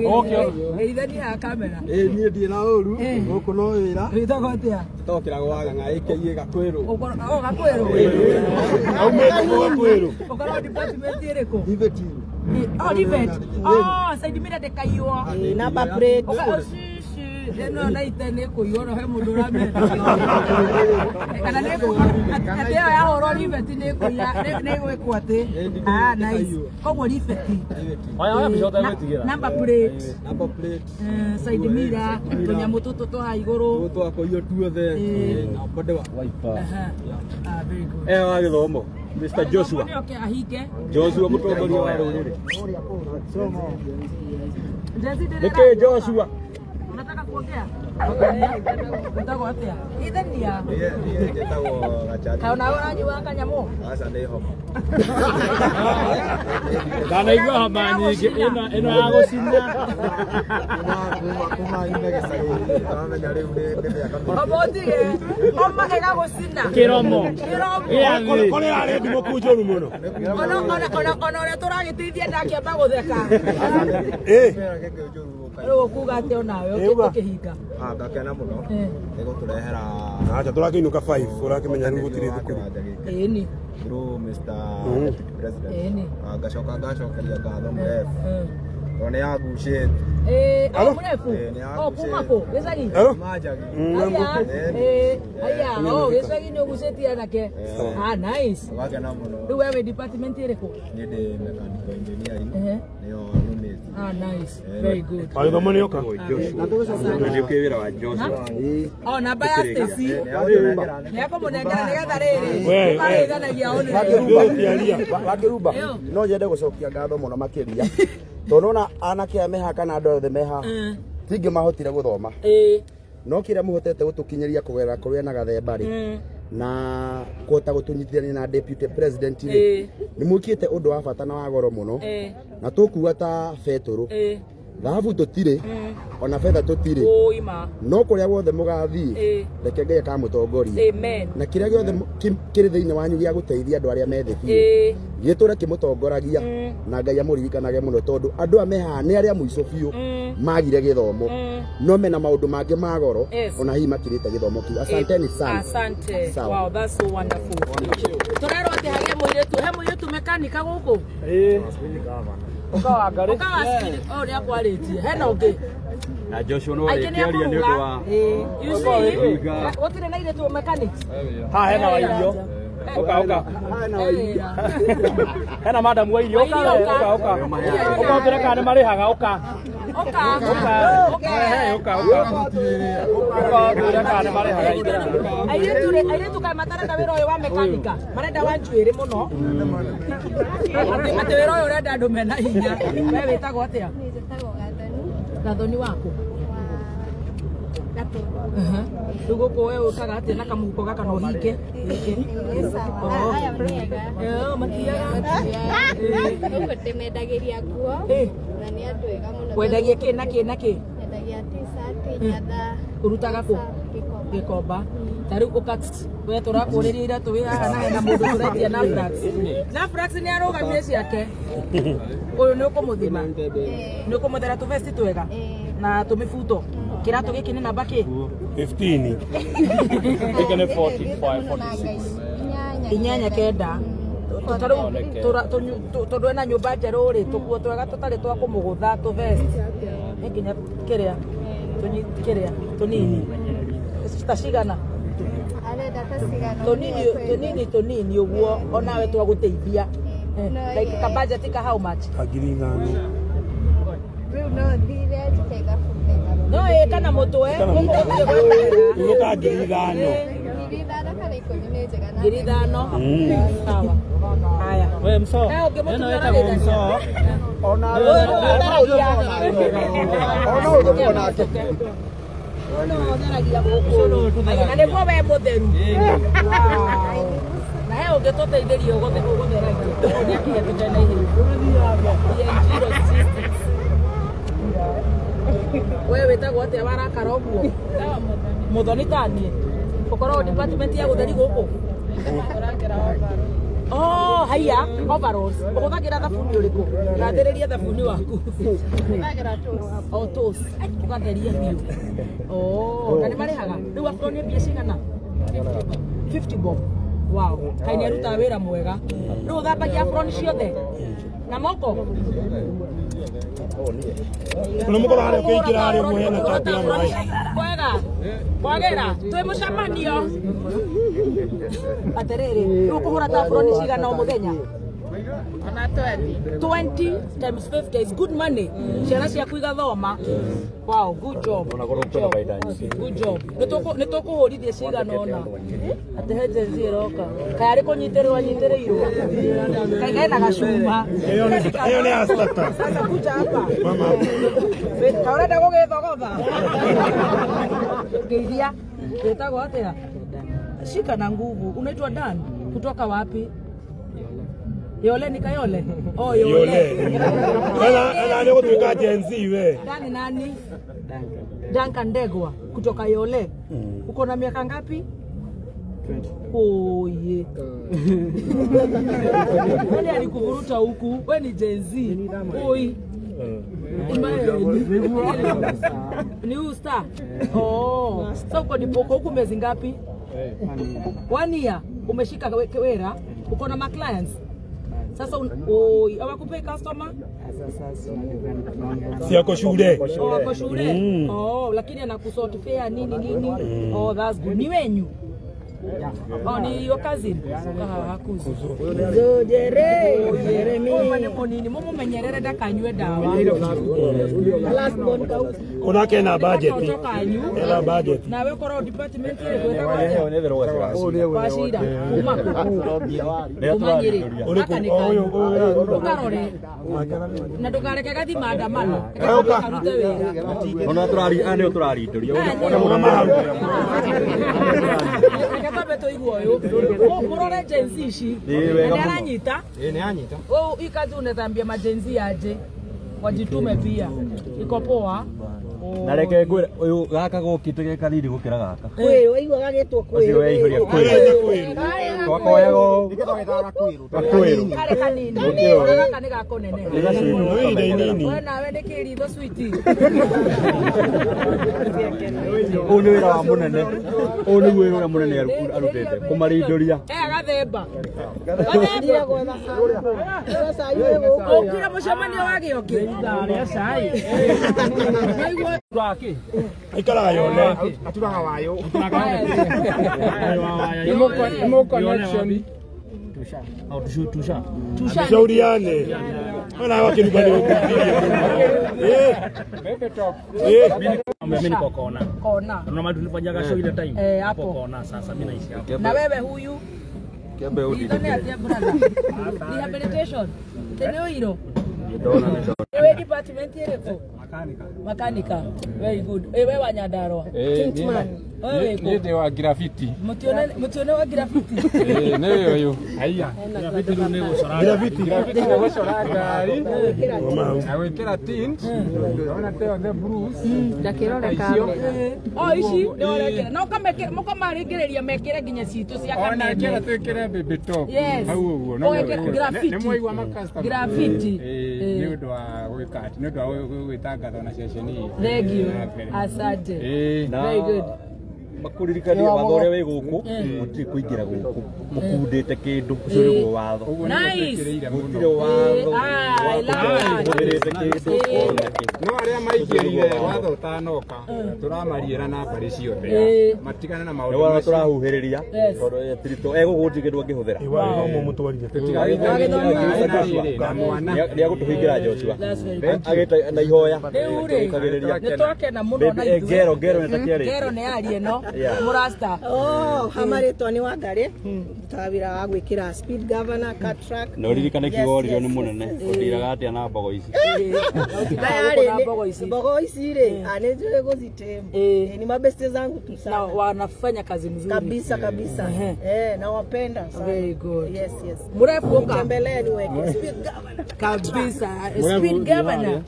Okay. Ithani ya kamera. Ni ndi na uru guku no wira. Ritho gotia. Tokira gwaga ngai keiye gakwiru. Gakwiru. Aumete gakwiru. Ukara department iriko. Iveti. Oh, Rivet. Oh, side mirror de kaiwa. Number plate. No, na itene ko yoro he mundu ramenda. Kana ne ko ateo ya horo Rivet ne ko ya ne we kwate. Ah, nice. Kogo Rivet. Oya bishota gutigira. Number plate. Number plate. Side mirror. Tonya mututu to ha iguru. Mutu akoyo tuothe. Na bode wa wiper. Ah, very good. Wa githomo. Mr. Joshua. Joshua mutongoria wa ruriri. Nike Joshua. Unataka kuongea? Unataka kuongea? Idhania. Jetagwo gachari. Kaona unajua kanyamu? Asa ndi ho. Kana igwa haba nyingi ino ya gucina. Kuma ine gesari. Amenya riu ndi yakamba. Obotige. Oma ega gucina. Kiromo. Kole ari ndimo kunjoru muno. Ona ore turagitithia ndakiamba gutheka. Ro kuga ate onawe ukihinga. Ndakena muno. Ego turehera. Acha turakinuka 5 urakimenya riu gutiri thukuru. Ni. Bro Mr. President. Gacoka gacokeria ngatho mref. One yagucite. Mrefu. Kumako. Gicagi. Majagi. Aya. Gicagi ni ugucitie nake. Nice. Wagena muno. Riu wewe department iriko? Ni ndi mechanical engineering. Niyo rumit. Nice. Very good. Agithomo ni oka. Ndio kewira wa Joshua. Namba ya Stacy. Yako munengera nigetha riri. Kaiganagia one. Wakiruba. No yende gucokia ngatho muno makiria. Tonona anake amehaka na andu othe meha. Tingi mahotire guthoma. No kire muhotete gutukinyeria kugera kuria na gathemba ri. Na kota gutunyitithania na deputy president ni mwikite undu wa bata na wa goro muno. Na tukuga ta Petro. Thahabu tutire ona fedha tutire. No kuria guothe mugathii reke Ngai akamutongoria. Na kiria giothe kiri thiini wanyu gia guteithia andu aria methetie giture kimutongoragia na Ngai amuririkanage muno tondu andu ameha ni aria muico biu magire githomo no mena maundu mangi magoro ona hi makirite githomo kiu. Asanteni sana. Asante. Wow, that's so wonderful. Turero ati hage muiretu mekanika guku. Ukawangari. Uria kwaritie. Hena ungi. Na Joshua no rekiaria ni undu wa. You see? Gutire na iretu mechanics. Hena wa irio. Oka. Hena madam wa irio. Oka. Ukambira kana marihaga oka. Airetu kai matarenda wira uyu wa mekanika marenda wanjuiri muno ati wira uyu urenda andu mena hinya. We witagwo atia? Gathoni wako Tuguko wewe ukaga ati na kamuko gaka no hinge. Kutemedagiria guo na ni andu ega muno. Kwendagia kina Endagia t-shirt, nyatha. Urutaga ku Gikomba. Tari ukat we turakuriria ira tu haha na mundu turetia na Frax. Na Frax ni arugamie ciake. Uyu ni ukumuthima. Ni ukumuthera tu vesti twega na tumifuto. Kiratu giki ni namba ki 15. Ikene 45 46. Inyanya kenda. Tondu ena nyumba njeru ri tukuo twega tutari twa kumugutha tu vest. Nginya kiria tunini. Tutashigana. Tonini uguo onawe twaguteithia. Like ka budget ka how much? Agiri ngano. Riu no thire tega futenga. No, kana mutwe. Uruka ngirithano. Ngirithano. Sawa. Haya. Wewe mso. Neno wetagwo mso. Ona theragia gũkũ na nĩguo we mũtheru na he ũngĩtũteithĩria ũgũtheragia nĩakinya tũtena ihenya we wĩtagwo atĩa warakara ũguo mũthoni taniĩ ũkoragwo department ya gũtheri gũkũ Oh, haya, overalls. Ũhũthagĩra thabuni ũrĩkũ? Gathĩrĩria thabuni waku. Ũhũthagĩra toss. Oh, toss. Ũgatheria biũ. Oh, na nĩ marĩhaga. Rĩu afro nĩ mbia cigana? 50 bob. Wow, kaĩ nĩ arutaga wĩra mwega. Rĩu ũthambagia afro nĩ ciothe? Na moko? Kuna mukora hari ukikira hari muhe na tatu ya mai. Kwega. Kwagera. Twĩ mũcemanio. Aterere. Ukuhura ta froni cigana o muthenya. Ona 20 times 50 is good money. Ciana ciaku igathoma. Wow, good job. Good job. Nitukuhurithia cigana ona. Ate heje ziroka. Kai ari kunyiterwa nyitereirwo. Kai kaina gacuma. Eyo ni astata. Sasa kuja hapa. Mama. Kaurenda gugithogotha. Geithia. Wetagwo atia? Shika na nguvu. Unaitwa Dan? Kutoka wapi? Yole ni Kayole? Oh, Yole. Ana leo tuika Gen Z we. Dani nani? Duncan Ndegwa kutoka Yole. Uko na miaka ngapi? 20. Oh ye. Nani alikuvuruta huku? Wewe ni Gen Z. Oi. Ni usta. Oh. Sasa uko nipoko huku miezi ngapi? 1 year. Umeshika wera? Uko na ma clients? Sasa hawakupei customer? Si yako shule. Oh, wako shule. Oh, lakini anakusort fare nini? Oh, that's good. Ni wenyu? Oh, ni your cousin? Hakuzi. Jeremy. Mumu menyerere dakanywe dawa. Last month kauzi. Kuna kena budget. Ela budget. Na we kora department ile kwenda kwa shida. Ukarore. Na tukareke gathi maandamano. Karute wera. Ona turari ane turari ndoria. Ona maharu. Kaba beto iguoyo. Murore Gen Z ici. Aranyita. Ni anyita. Oh, ikazi unatambia majenzi aje. Wajitume pia. Iko poa. Na reke ngwira uyu gaka gukite gekariri gukira gaka. Kwiru igwa gagitwo kwiru. Ucio we ihuria kwiru. Twakoyago Gitwagitara kwiru. Kwiru. Kare kanini. Gaka ni gakonene. Ni gacini. We nawe ni kiritho switi. Uyu ni wira wa munene. Uyu ni wira wa munene arutete kumarindoria. Gathemba. Gathemba gwetha. Sasa yego. Ukira mucemanio wa gioki. Ndaria cai. Twaki. Ikara Yole. Aturaga wayo. Imo connection. Tusha. Tushauriane. Ona wakiruka ni Bebe top. Mimi niko kona. Tunaona tulifanyaga show ile time. Hapo kona sasa mimi naishi hapo. Na wewe huyu? Kiambe udi. Rehabilitation. Tena hilo. Wewe department yako? Makanika. Very good. Wewe wa Nyandarua. Tintman. Wewe Ni wa graffiti. Mutione wa graffiti. Neyo yo. Haya. Graffiti ndio nego sora. Graffiti. Graffiti ni sora gari. Awekera tint. Ona teo the Bruce. Ndakirore kamera. Oh, ici ni orekera. No kameke muko maringereria mekere nginya citu cia kamera. Ona kera twekere bebe top. Yes. Hau uguo. No graffiti. Ni mwaigwa makasta. Graffiti. Ni undu wa gwikati. Ni undu wa gwitangatho na ceceni. Thank you. Asante. Very good. makuririkani watho uria wi guku mutiri kuingira guku mukundite kindu ucio niguo watho mutire watho muthirite kindu no aria maingirire watho utanoka turamariira na mbari ciothe matigane na maundu watho turahuhiriria tondu tirito eguguti kindu angihuthira mo mutwarire ni agutuhingira Joshua agita na ihoya nitwakena muno na ithuĩ ngero nitakiari ngero nĩ ari ĩno mũrasta hamarĩtwo nĩ Wangari tawĩra wa gwĩkĩra speed governor cut track no ririkane kigorio nĩ munene ũndiraga atĩa na mbogo ici mbogo ici rĩ anĩjũĩ gũzitema ni mabeste zangu tu sana wanafanya kazi nzuri kabisa kabisa nawapenda sana. Very good. Yes mrefu ukatembelea niweke speed governor kabisa speed governor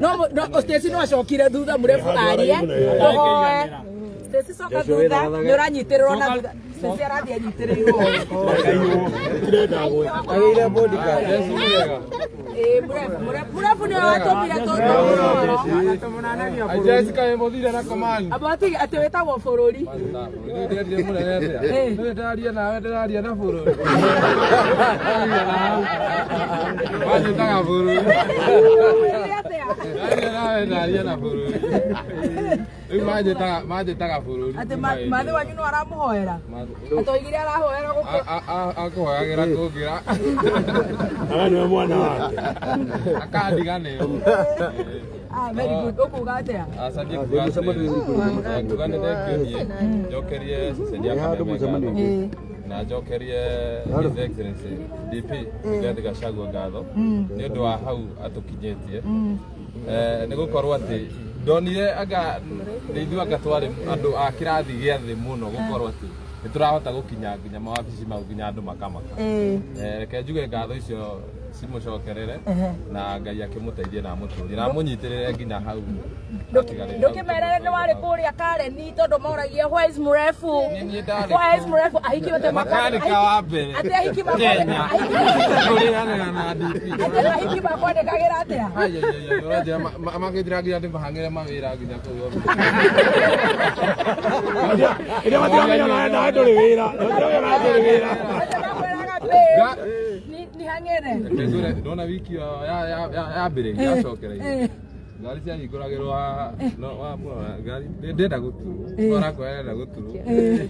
no Stacy no acokire thutha mrefu arie ohoe Stacy soka thutha nĩ ũranyitĩrĩrwo na thutha Stacy arathia nyitĩrĩirwo agĩire bodyguard mrefu nĩ watũmire tondũ Jessica ĩmũthire na command abati atĩ wĩtagwo bũrũri ndĩrĩtie mũnene atĩa ndĩraria nawe ndĩraria na bũrũri wanyitaga bũrũri ndaria na bũrũri rĩu manjĩtaga bũrũri atĩ mathĩ wanyu nĩ aramũhoera atoigire arahoera akũhoyagĩra kũngĩra aya nĩwe mwana wake akandiganĩrwo very good ukuga atia asante kuga nĩ thengio njokerie ceceni ya Kakamega na njokerie His Excellency DP Rigathi Gachagua ngatho nĩ ũndũ wa hau atũkinyĩtie nĩ gũkorwo atĩ ndonire anga nĩ ithuĩ anga twarĩ andũ a kĩrathi gĩa thĩ mũno gũkorwo atĩ nĩ tũrahota gũkinya nginya mawabici mau nginya andũ makamaka reke njuge ngatho icio cimucokerere na Ngai akĩmũteithie na amũtũrie na amũnyitĩrĩre nginya hau ndũkĩmerere nĩ warĩ kũrĩa Kareni tondũ moragia where is Mrefu ahikĩte makanika wa mbere atĩ ahiki makwandĩkagĩra atĩa magĩthira nginya ndĩmahang'ĩre mawĩra nginya kũu ĩrĩa matiramenya nawe ndũrĩ wĩra ni hang'ĩre ndona wiki yambĩrĩria yacokereire ngari ciahingũragĩrwo ngari ndenda gũturwo twarakwo enda gũturwo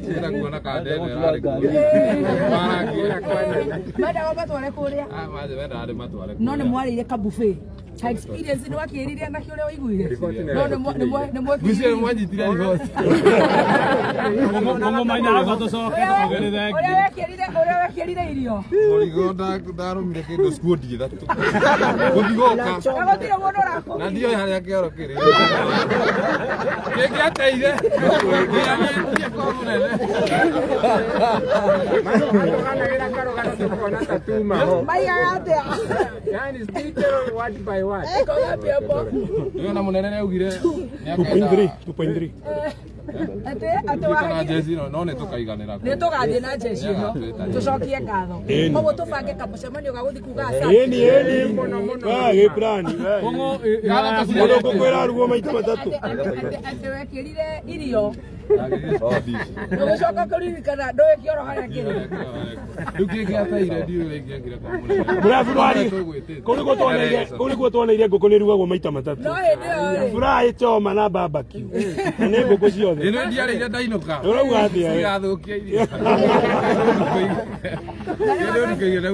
ndenda kuona kana ndenda ĩrarĩ mendaga matware kũrĩa mendaga ndĩ matware no nĩ mwarĩire kabuffet ta experience nĩ wakĩrire na kĩũrĩa ũiguire no nĩ mwanyitire riboti ũrĩa wekĩrire irio mũrigo ndarũmire kĩndũ squad ithatũ gũthigũka gũtirĩ mũndũ ũrakũ na ndioĩ harĩa kĩoro kĩrĩ kĩngĩateire nginya kwa mũnene maroganagĩra karũgano tũkona tatuma ho maigaga atĩa yani sticker word by word ndio na mũnene nĩaugire 2.3 atĩ jezi no nĩ tũkaiganĩra nĩ tũgathiĩ na jezi ĩno tũcokie ngatho koguo tũbange kamũcemanio ga gũthiĩ kuga gĩplani ngũkwĩra ruo maita matatũ atĩ wekĩrire irio ũgĩcoka kũririkana ndũĩ kĩoro harĩa kĩrĩ rĩu kĩngĩateire ndiũĩ ingĩekire kwa mũnene kũu nĩguo tuoneire ngũkũ nĩ rugagwo maita matatũ no hĩndĩ ĩyo fry choma na barbecue na nĩ ngũkũ ciothe ĩno ndiarĩire ndainũka ũrauga atĩa igathũkia irio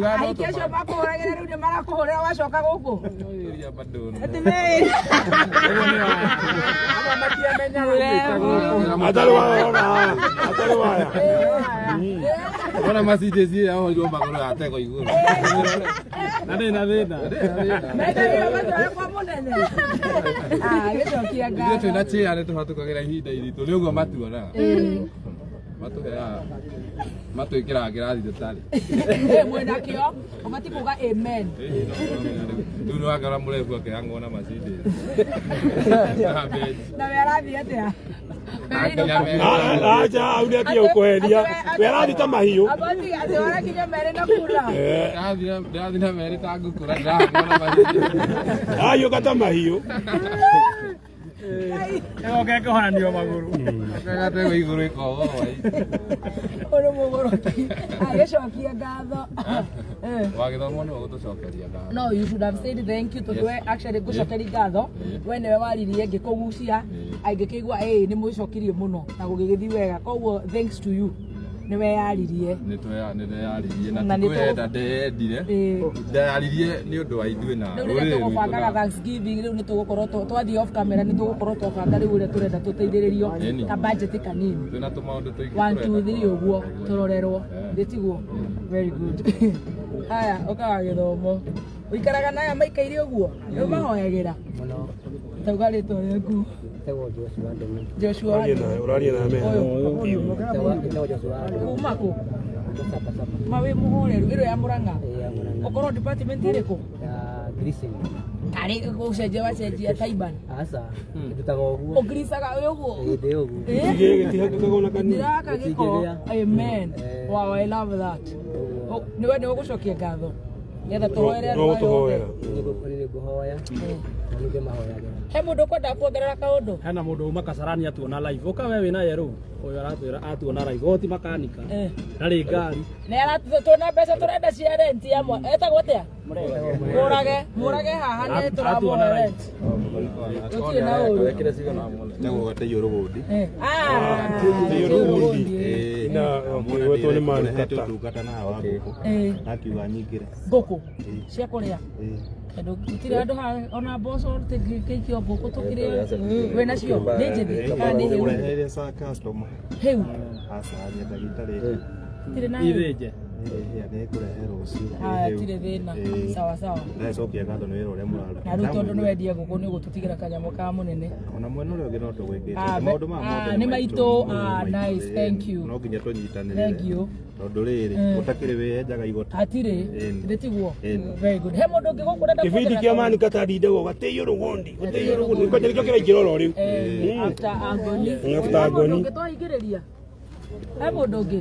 aikia acio makũhũragĩra rĩu nĩ marakũhũrĩra wacoka gũkũ atarĩ waya ona macindĩci yao ndio magũrũ yatego igũrũ na ndĩna thĩna mendagĩra matware kwa mũnene gĩcokia ngatho ithuĩ twĩna chĩa nĩ tũhatũkagĩra ihinda iritũ nĩ ũguo matuonaga matũheaga matwĩkĩraga kĩrathi tũtarĩ mwĩna kĩo ũbatiĩ kuga amen rĩu nĩwakora Mũrefu akĩhang'wo na macindĩci na we arathiĩ atĩa acha auria ti ũkũheria we arathi ta mahiũ abati atĩ warakinya merĩ na kura ndĩrathi na merĩ ta ngũkũra ndĩrahang'wo na macindĩci ayũka ta mahiũ Ego ke kuhanio maguru. Akagate iguru iko Oro mogoroki. Ageshokia ngatho. Wagithomwo ni gutucokeria ngatho. No, you should have said thank you to do actually gucokeria ngatho. We newe waririe ngikugucia, aingikigwa ni mucokirie muno na gugigithi wega. Koguo thanks to you. Niwe yaririe. Nitwe na tikwenda ndendire. Ndayaririe ni undu wa ithuĩ na rũrĩrĩ tũgũbangaga Thanksgiving rĩu nĩtũgũkorwo twathi off camera nĩtũgũkorwo twabanga rĩu ũrĩa tũrenda tũteithĩrĩrio ka budget kanini. Twĩna tũmaũndũ tũingĩ 1 2 3 ũguo tũrorerwo ndĩtigwo. Very good. Haya ũkaga gĩthomo ũikaraga naya maikaire ũguo nĩ mahoyagĩra tauga rĩtwa rĩaku Joshua uraria na me kuma kũ mawe muhoreru ĩro ya Murang'a ũkorwo department ĩrĩkũ Kari gũcenjia wacenjia Taiban aca ndutaga ũguo ũgiricaga ũguo ĩndĩ ũguo gĩtihakagwo na kanini ndiraka gĩko amen wow I love that nĩwe nĩ ũgũcokia ngatho getha tũhoere andũ aya nĩ ngũhoya na ningĩ mahoyagĩra he mũndũ ũkwenda kuongerera kaũndũ hena mũndũ uma Kasarani atuona live ũka we wĩna yerũ ũyũ aratwĩra atuona live oti makanika ndarĩ ngari nĩ aratũona mbeca tũrenda cia rent yamwe etagwo atĩa Murage haha nĩ tũramũhe rent ũtirĩ na ũru wekĩre cigana mũno nĩguo gateio rũgũndi na wetwo nĩ marutata tungata na wa ngũkũ nakiuga nyingĩre ngũkũ cia kũrĩa Kendo gutire andu ona mboco tingikio ngũkũ tukire we nacio nĩ njĩthĩ kana nĩ hiu ũreheire sa customer hiu asa ndagĩtarĩ tire na ireje nĩ kũrehe rũciũ tire thĩna sawa sawa ndacokia ngatho nĩ wĩra ũrĩa mũraruta na rĩu tondũ nĩ wendia ngũkũ nĩ gũtũtigĩra kanyamũ ka mũnene ona mwena ũrĩa ũngĩ no tũgwĩkĩte maũndũ maya nĩ maitũ nice thank you no nginya tũnyitanĩre thank you tondũ rĩrĩ ũtakĩrĩ wĩhenjaga igoti hatirĩ ndĩtigwo very good he mũndũ ũngĩ gũkũ ndenda kibindi kĩa mani katandinde go gateio rũgondi gateio rũgondi nĩko nĩkĩo kĩraingĩra oro rĩu after agoni ũngĩ twahingĩrĩria he mũndũ ũngĩ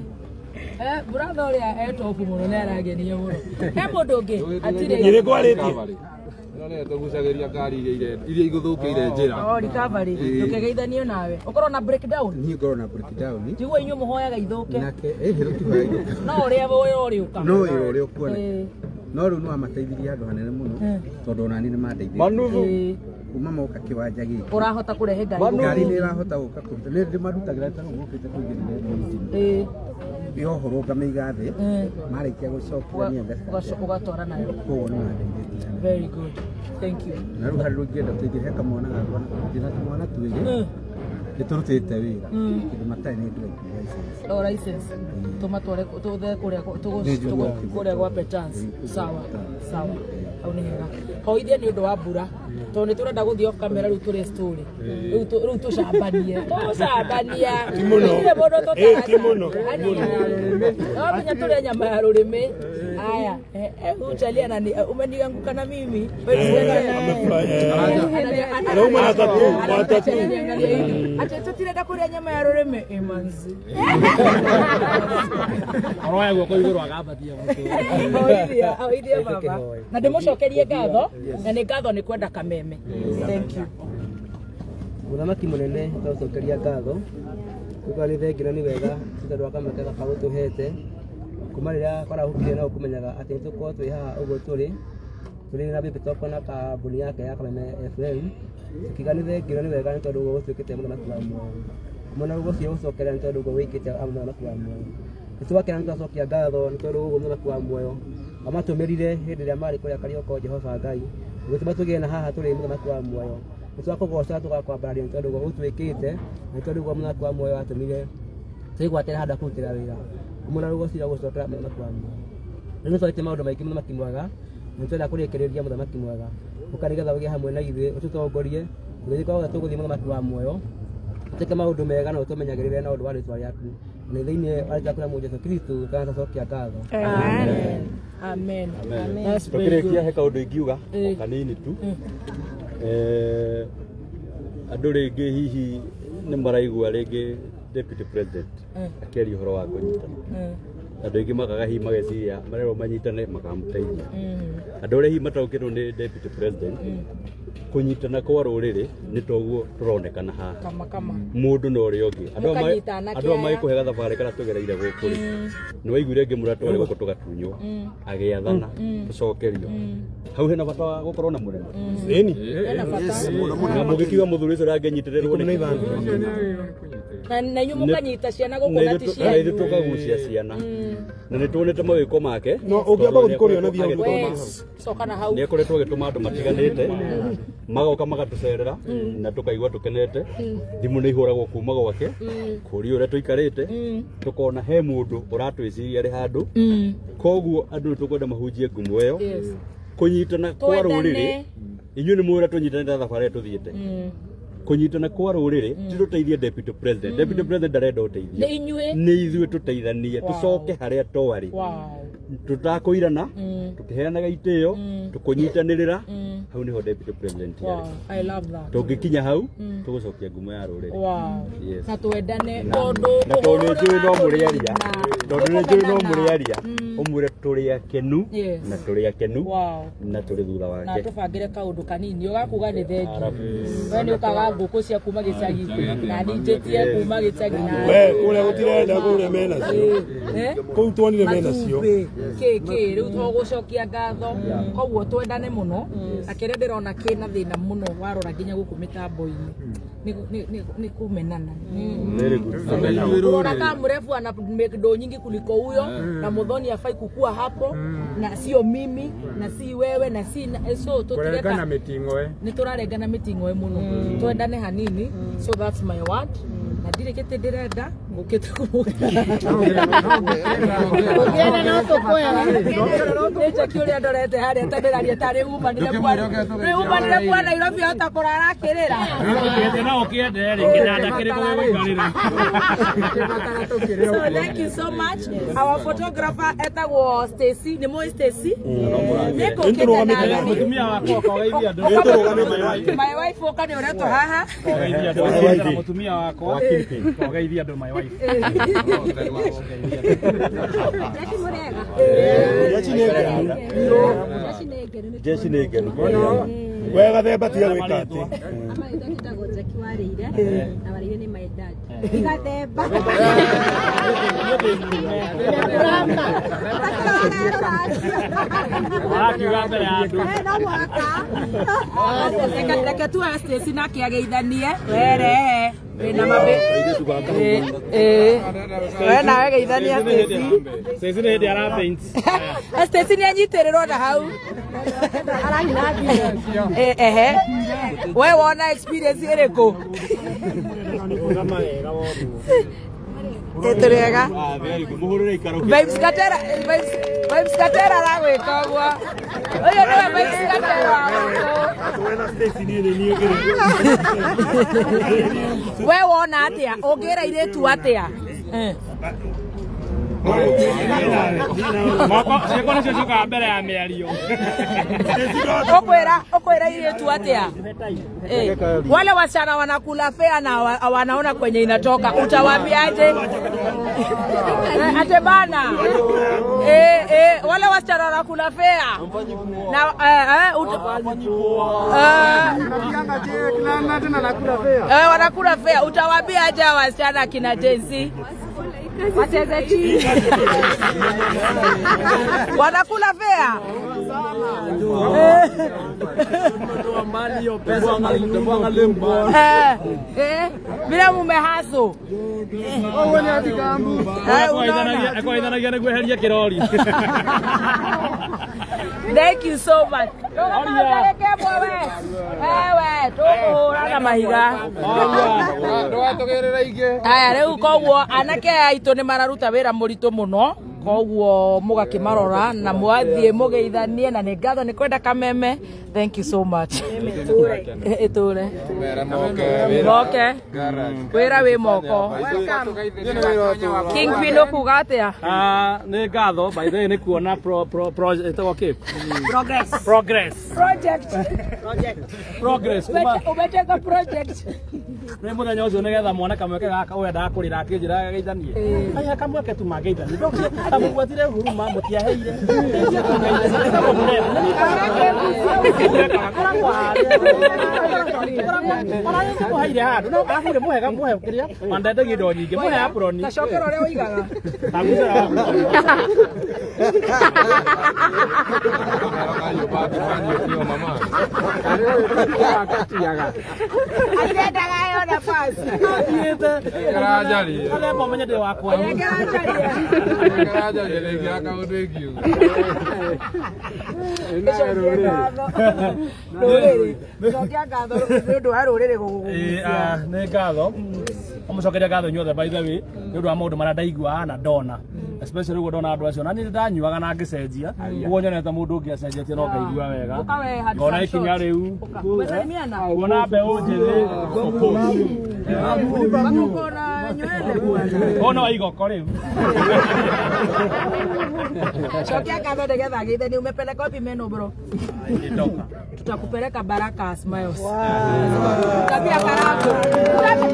brother ũrĩa etopu mũno nĩ aragenia mũno he mũndũ ũngĩ hatirĩ nyĩrĩ kwarĩtie none tũgucagĩria ngari iria igũthũkĩire njĩra recovery ndũkegeithanio nawe ũkorwo na breakdown niĩ ngorwo na breakdown njiguo inyuĩ mũhoyaga ithũke nake tũtihoya ithũke no ũrĩa ũrĩa ũka no ũrĩa ũkuona no rĩu no amateithirie andũ hanene mũno tondũ ona niĩ nĩ mandeithirie kuma moka kĩwanja gĩkĩ ũrahota kũrehe ngari nĩ ĩrahota gũka kũruta nĩ ndĩmarutagĩra ta gũkĩte kũingĩrĩra yohorwo ngamĩiga thĩ marĩkia gũcokia ũgatwara nayo koguo nĩ mandeithĩtie very good thank you na rĩu harĩ rũngĩenda tũingĩre kamwana gakwa na tũmwana twĩrĩ nĩ tũrutĩte wĩra kĩndũ matarĩ nĩ ndĩraikua license tũmatware tũthe kũrĩa gwa Petans sawa sawa au nĩ hega hoithia nĩ ũndũ wa mbura tondũ nĩ tũrenda gũthiĩ off camera rĩu tũrĩ story rĩu tũcambanie ti mũno ti mũno no nginya tũrĩa nyama ya rũrĩmĩ haya uchalia nani umenianguka na mimi Roma watatu acha tutirenda kũrĩa nyama ya rũrĩmĩ imanzi oroya guoko igũrũ agabatia oithia baba na ndĩmũcokerie ngatho na nĩ ngatho nĩ kwenda kameme thank you mũthamaki mũnene tũcokeria ngatho kuga nĩ thengira nĩ wega tondũ akamete gakagũtũhete kuma rĩrĩa kwarahũkire na ũkũmenyaga atĩ nĩtũkorwo twĩ haha ũguo tũrĩ na Baby Top na kambuni yake ya Kameme FM tukiga nĩ thengira nĩ wega nĩ tondũ ũguo gũtuĩkĩte mũthamaki wa muoyo mũna ũguo cio gũcokeria nĩ tondũ ũguo wĩkĩte mũthamaki wa muoyo nĩtwakĩra nĩtwacokia ngatho nĩ tondũ ũguo mũthamaki wa muoyo amatũmĩrire hĩndĩ ĩrĩa marĩ kũrĩa Karioko Jehova Ngai gũtũma tũgĩe na haha tũrĩ mũthamaki wa muoyo nĩtwakũgoca tũgakwambararia nĩ tondũ ũguo gũtwĩkĩte nĩ tondũ ũguo mũthamaki wa muoyo atũmire twĩgwatĩra handũ kũrutĩra wĩra mũna ũguo cio gũcokera mũthamaki wa muoyo nĩ twakĩte maũndũ maingĩ mũthamaki mwega nĩ twenda kũrĩkĩrĩria mũthamaki mwega ũkarĩgetha ũgĩe hamwe na ithuĩ ũtũtongorie tũgĩkorwo tũgũthiĩ mũthamaki wa muoyo tũtĩke maũndũ mega na ũtũmenyagĩrĩre na ũndũ wa rĩtwa rĩaku nĩ thĩinĩ wa rĩtwa rĩa mũndũ Jesũ Kristo kana tũcokia ngatho amen tũkĩrĩkia he kaũndũ ingiuga kanini tu andũ rĩngĩ hihi nĩ maraigua rĩngĩ Deputy President akĩaria ũhoro wa kũnyitana andũ aingĩ makaga hihi mageciria marerwo manyitane makamũteithia andũ arĩa hihi mataũkĩrwo nĩ Deputy President kunyitana kwa ruriri ni toguo turonekana ha kama mundu no ri ongi andu amai kuhega thabari kana tugereire guku ni waiguire ngimura twari guku tugatunywo agiathana tucokerio hau hena bata wa gukorwo na munene eni na mugikiwa muthuri ucio rangenyitirerwo ni na nyumu kanyita ciana guku na tishia na tukagucia ciana na ni tuonete mawiko make no ungiamba guthikorio na thia sokana hau ni akoretwo agituma andu matiganite magoka magatucerera na tukaigua tukenete thimu ni ihuragwo kuma gwake kuri uria tuikarite tukona he mundu uratwiciria ri handu koguo andu tukwenda mahunjie ngumo iyo kunyitana kwa ruriri inyu ni mwira tunyitanira thabari tuthiite kunyitana kwa ruriri tuteithie deputy president ndarenda uteithie ni ithuĩ tuteithanie tucoke haria twari tutakuirana tukiheanaga itio tukunyitanirira hau niho deputy president yari I love that tungikinya hau tugucokia ngumo ya ruriri na twendane tondu no muriaria umwire turi akenu na turi akenu na turi thutha wake na tubangire kaundu kanini ugakuga ni thengi we ni ukaga nguku cia kuma gicagi na ninjitie kuma gicagi na we kuria gutirenda kuria menacio kuu tuonire menacio kiki riu twagucokia ngatho koguo twendane muno akire ndirona kina thina muno warora nginya guku mitambo-ini ni kumenana unakaa mrefu ana mekdo nyingi kuliko huyo na Muthoni afai kukua hapo na sio mimi na si wewe na si so tutireka ni turarengana mitingo muno twendane hanini so that's my word na direke ndirenda ngukite kumukiana no tukoya nje kiuria ndorete haria tandiraria tari umanire kwa Nairobi hata kurara kirira no kiende ringinanda kiriko gwikarira so thank you so much our photographer etagwo Stacy ni moi Stacy niko kenda mutumia wako kawaithia ndu my wife okani ureto haha kawaithia ndu mutumia wako kawaithia ndu my wife jeshi negenu wega themba tiga gwika ati na warire ni my dad igathemba akiuga mbere ya andu reke tu Stacy na kiageithanie were na mabe na geithania Stacy ni ndi ara paint Stacy ni anyitirirwo na hau we wona experience iriku eturega vibes katera ragwika guo uyu niwe vibes katera we wona atia ungira iretu atia Sekona coka mbere ya miario okwera iretu atia wale wasichana wanakula fea na wanaona kwenye inatoka utawaambiaje ate bana wale wasichana wanakula fea na wanakula fea utawaambiaje wasichana kina Jensi wacheze chini wanakula fea bila mumehaso ekwaithanagia niguo eherie kirori thank you so much wewe tukuhurana mahiga aya riu koguo anake aitu ni mararuta wira muritu muno koguo mugakimarora na mwathie mugeithanie na ni ngatho ni kwenda kameme thank you so much iture moke wira wi moko King Pino kuga atia ni ngatho by the way ni kuona project progress ubeteka project Nĩ mũthenya ũcio nĩgetha mwana kamweke gaka wenda kũrĩra akĩnjĩra geithanie. Aya kamweke tu mageithanie. Tamũgwatire huruma mũtiaheire. Mũhaire handũ. No ahũre mũhega mũhekeria. Mandendagio indo nyingĩ. Mũhe aproni. Tacokera ũrĩa ũigaga. Aliendaga yona pasi. Garajari. Ale momenye de wakwa. Garajari. Garajari legi aka odegio. Cokia ngatho nĩ ũndũ wa rũrĩrĩ gũgũ. Nĩ ngatho. Mũcokeria ngatho inyuothe by the way. Nĩ ũndũ wa maũndũ marĩa ndaiguaga na ndona. Especially ũguo ndona andũ acio na nĩ ndanyuaga na ngĩcenjia. Ũguo nyonete mũndũ ũngĩ acenjetie no ngaigua wega. Ngona ikinya rĩu. Ngona mbeũ njĩthĩ. Ona waigoko rĩu. Cokia ngatho nĩgetha gĩthe nĩ umepeleka wapi meno bro? Tutakupeleka Baraka Smiles. Tutabia Karango.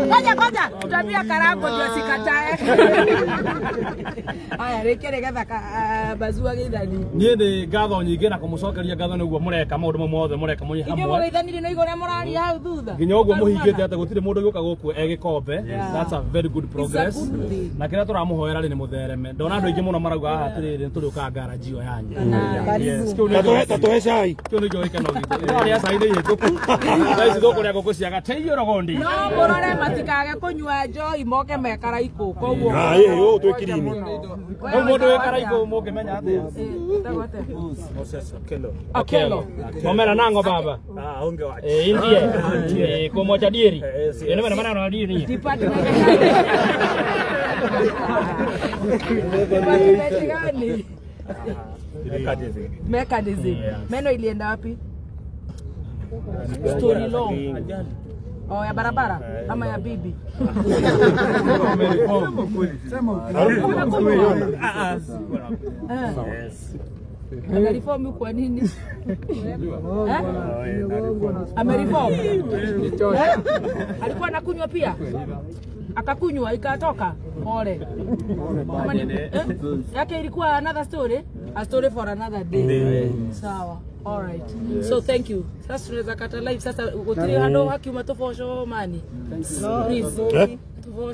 Ngoja. Tutabia Karango ndio sikatae. Aya rekere gatha bazua githani. Niĩ nĩ ngatho nyingĩ na kũmũcokeria ngatho nĩguo mũreka maũndũ mothe mũreka mũnyi hamwe. Inyuĩ mũgeithanire na igũrĩa mũrari hau thutha. Nginya ũguo mũhingĩte atĩ gũtirĩ mũndũ gĩũka gũkũ egĩkombe. That's a very good progress. Na kĩrĩa tũramũhoera rĩ nĩ mũthereme. Ndona andũ aingĩ mũno marauga haha atĩrĩrĩ tũrĩũka ngaraji ĩyo yanyu. Tatuhe cai. Kĩu nĩkĩo gĩkeno gitũ. Rĩrĩa cai nĩ ihĩtũku. Thaici thũkũrĩa ngũkũ cia gateithio rogondi. No mũrore matikage kũnyua njohi moke mekara ikũ koguo. Ĩĩ twĩkirini. Mũndũ wĩkara ikũ mũngĩmenya atĩa? Akelo. Momera nango baba. Onge wacha. Indie. Kumocha dieri. Ndio maana na dieri. Department gani? Mechanism. Meno ilienda wapi? Story long. Oh, ya barabara ama ya bibi? Ameriform kwa nini? Ameriform. Alikuwa anakunywa pia? Akakunywa ikatoka. Pole. Yake ilikuwa another story, a story for another day. Sawa. All right. So thank you. Sasa tunaweza kata live sasa gutiri hando hakiuma tofosho mani. Please.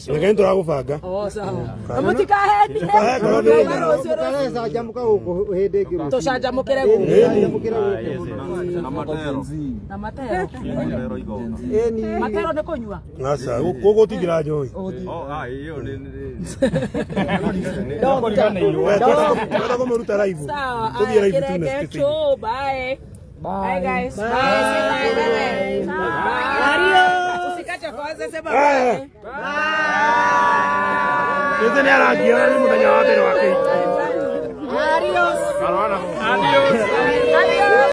Reke nturagubanga. Oh sawa. Amutikaheni. Tureza jamuka guku hindi ngiru. Tucanjamukire guku. Na matero. Matero nĩ kũnyua. Aca gũkũ tigira njohi. Iyo nĩ. Ndona kũmũruta live. Tũthiĩ live tu next. Bye. Bye guys. Bye. Usikate kwanza sema bye. Bye. Yote ni aragia ni muthenya wa mbere wake. Adios. Adios.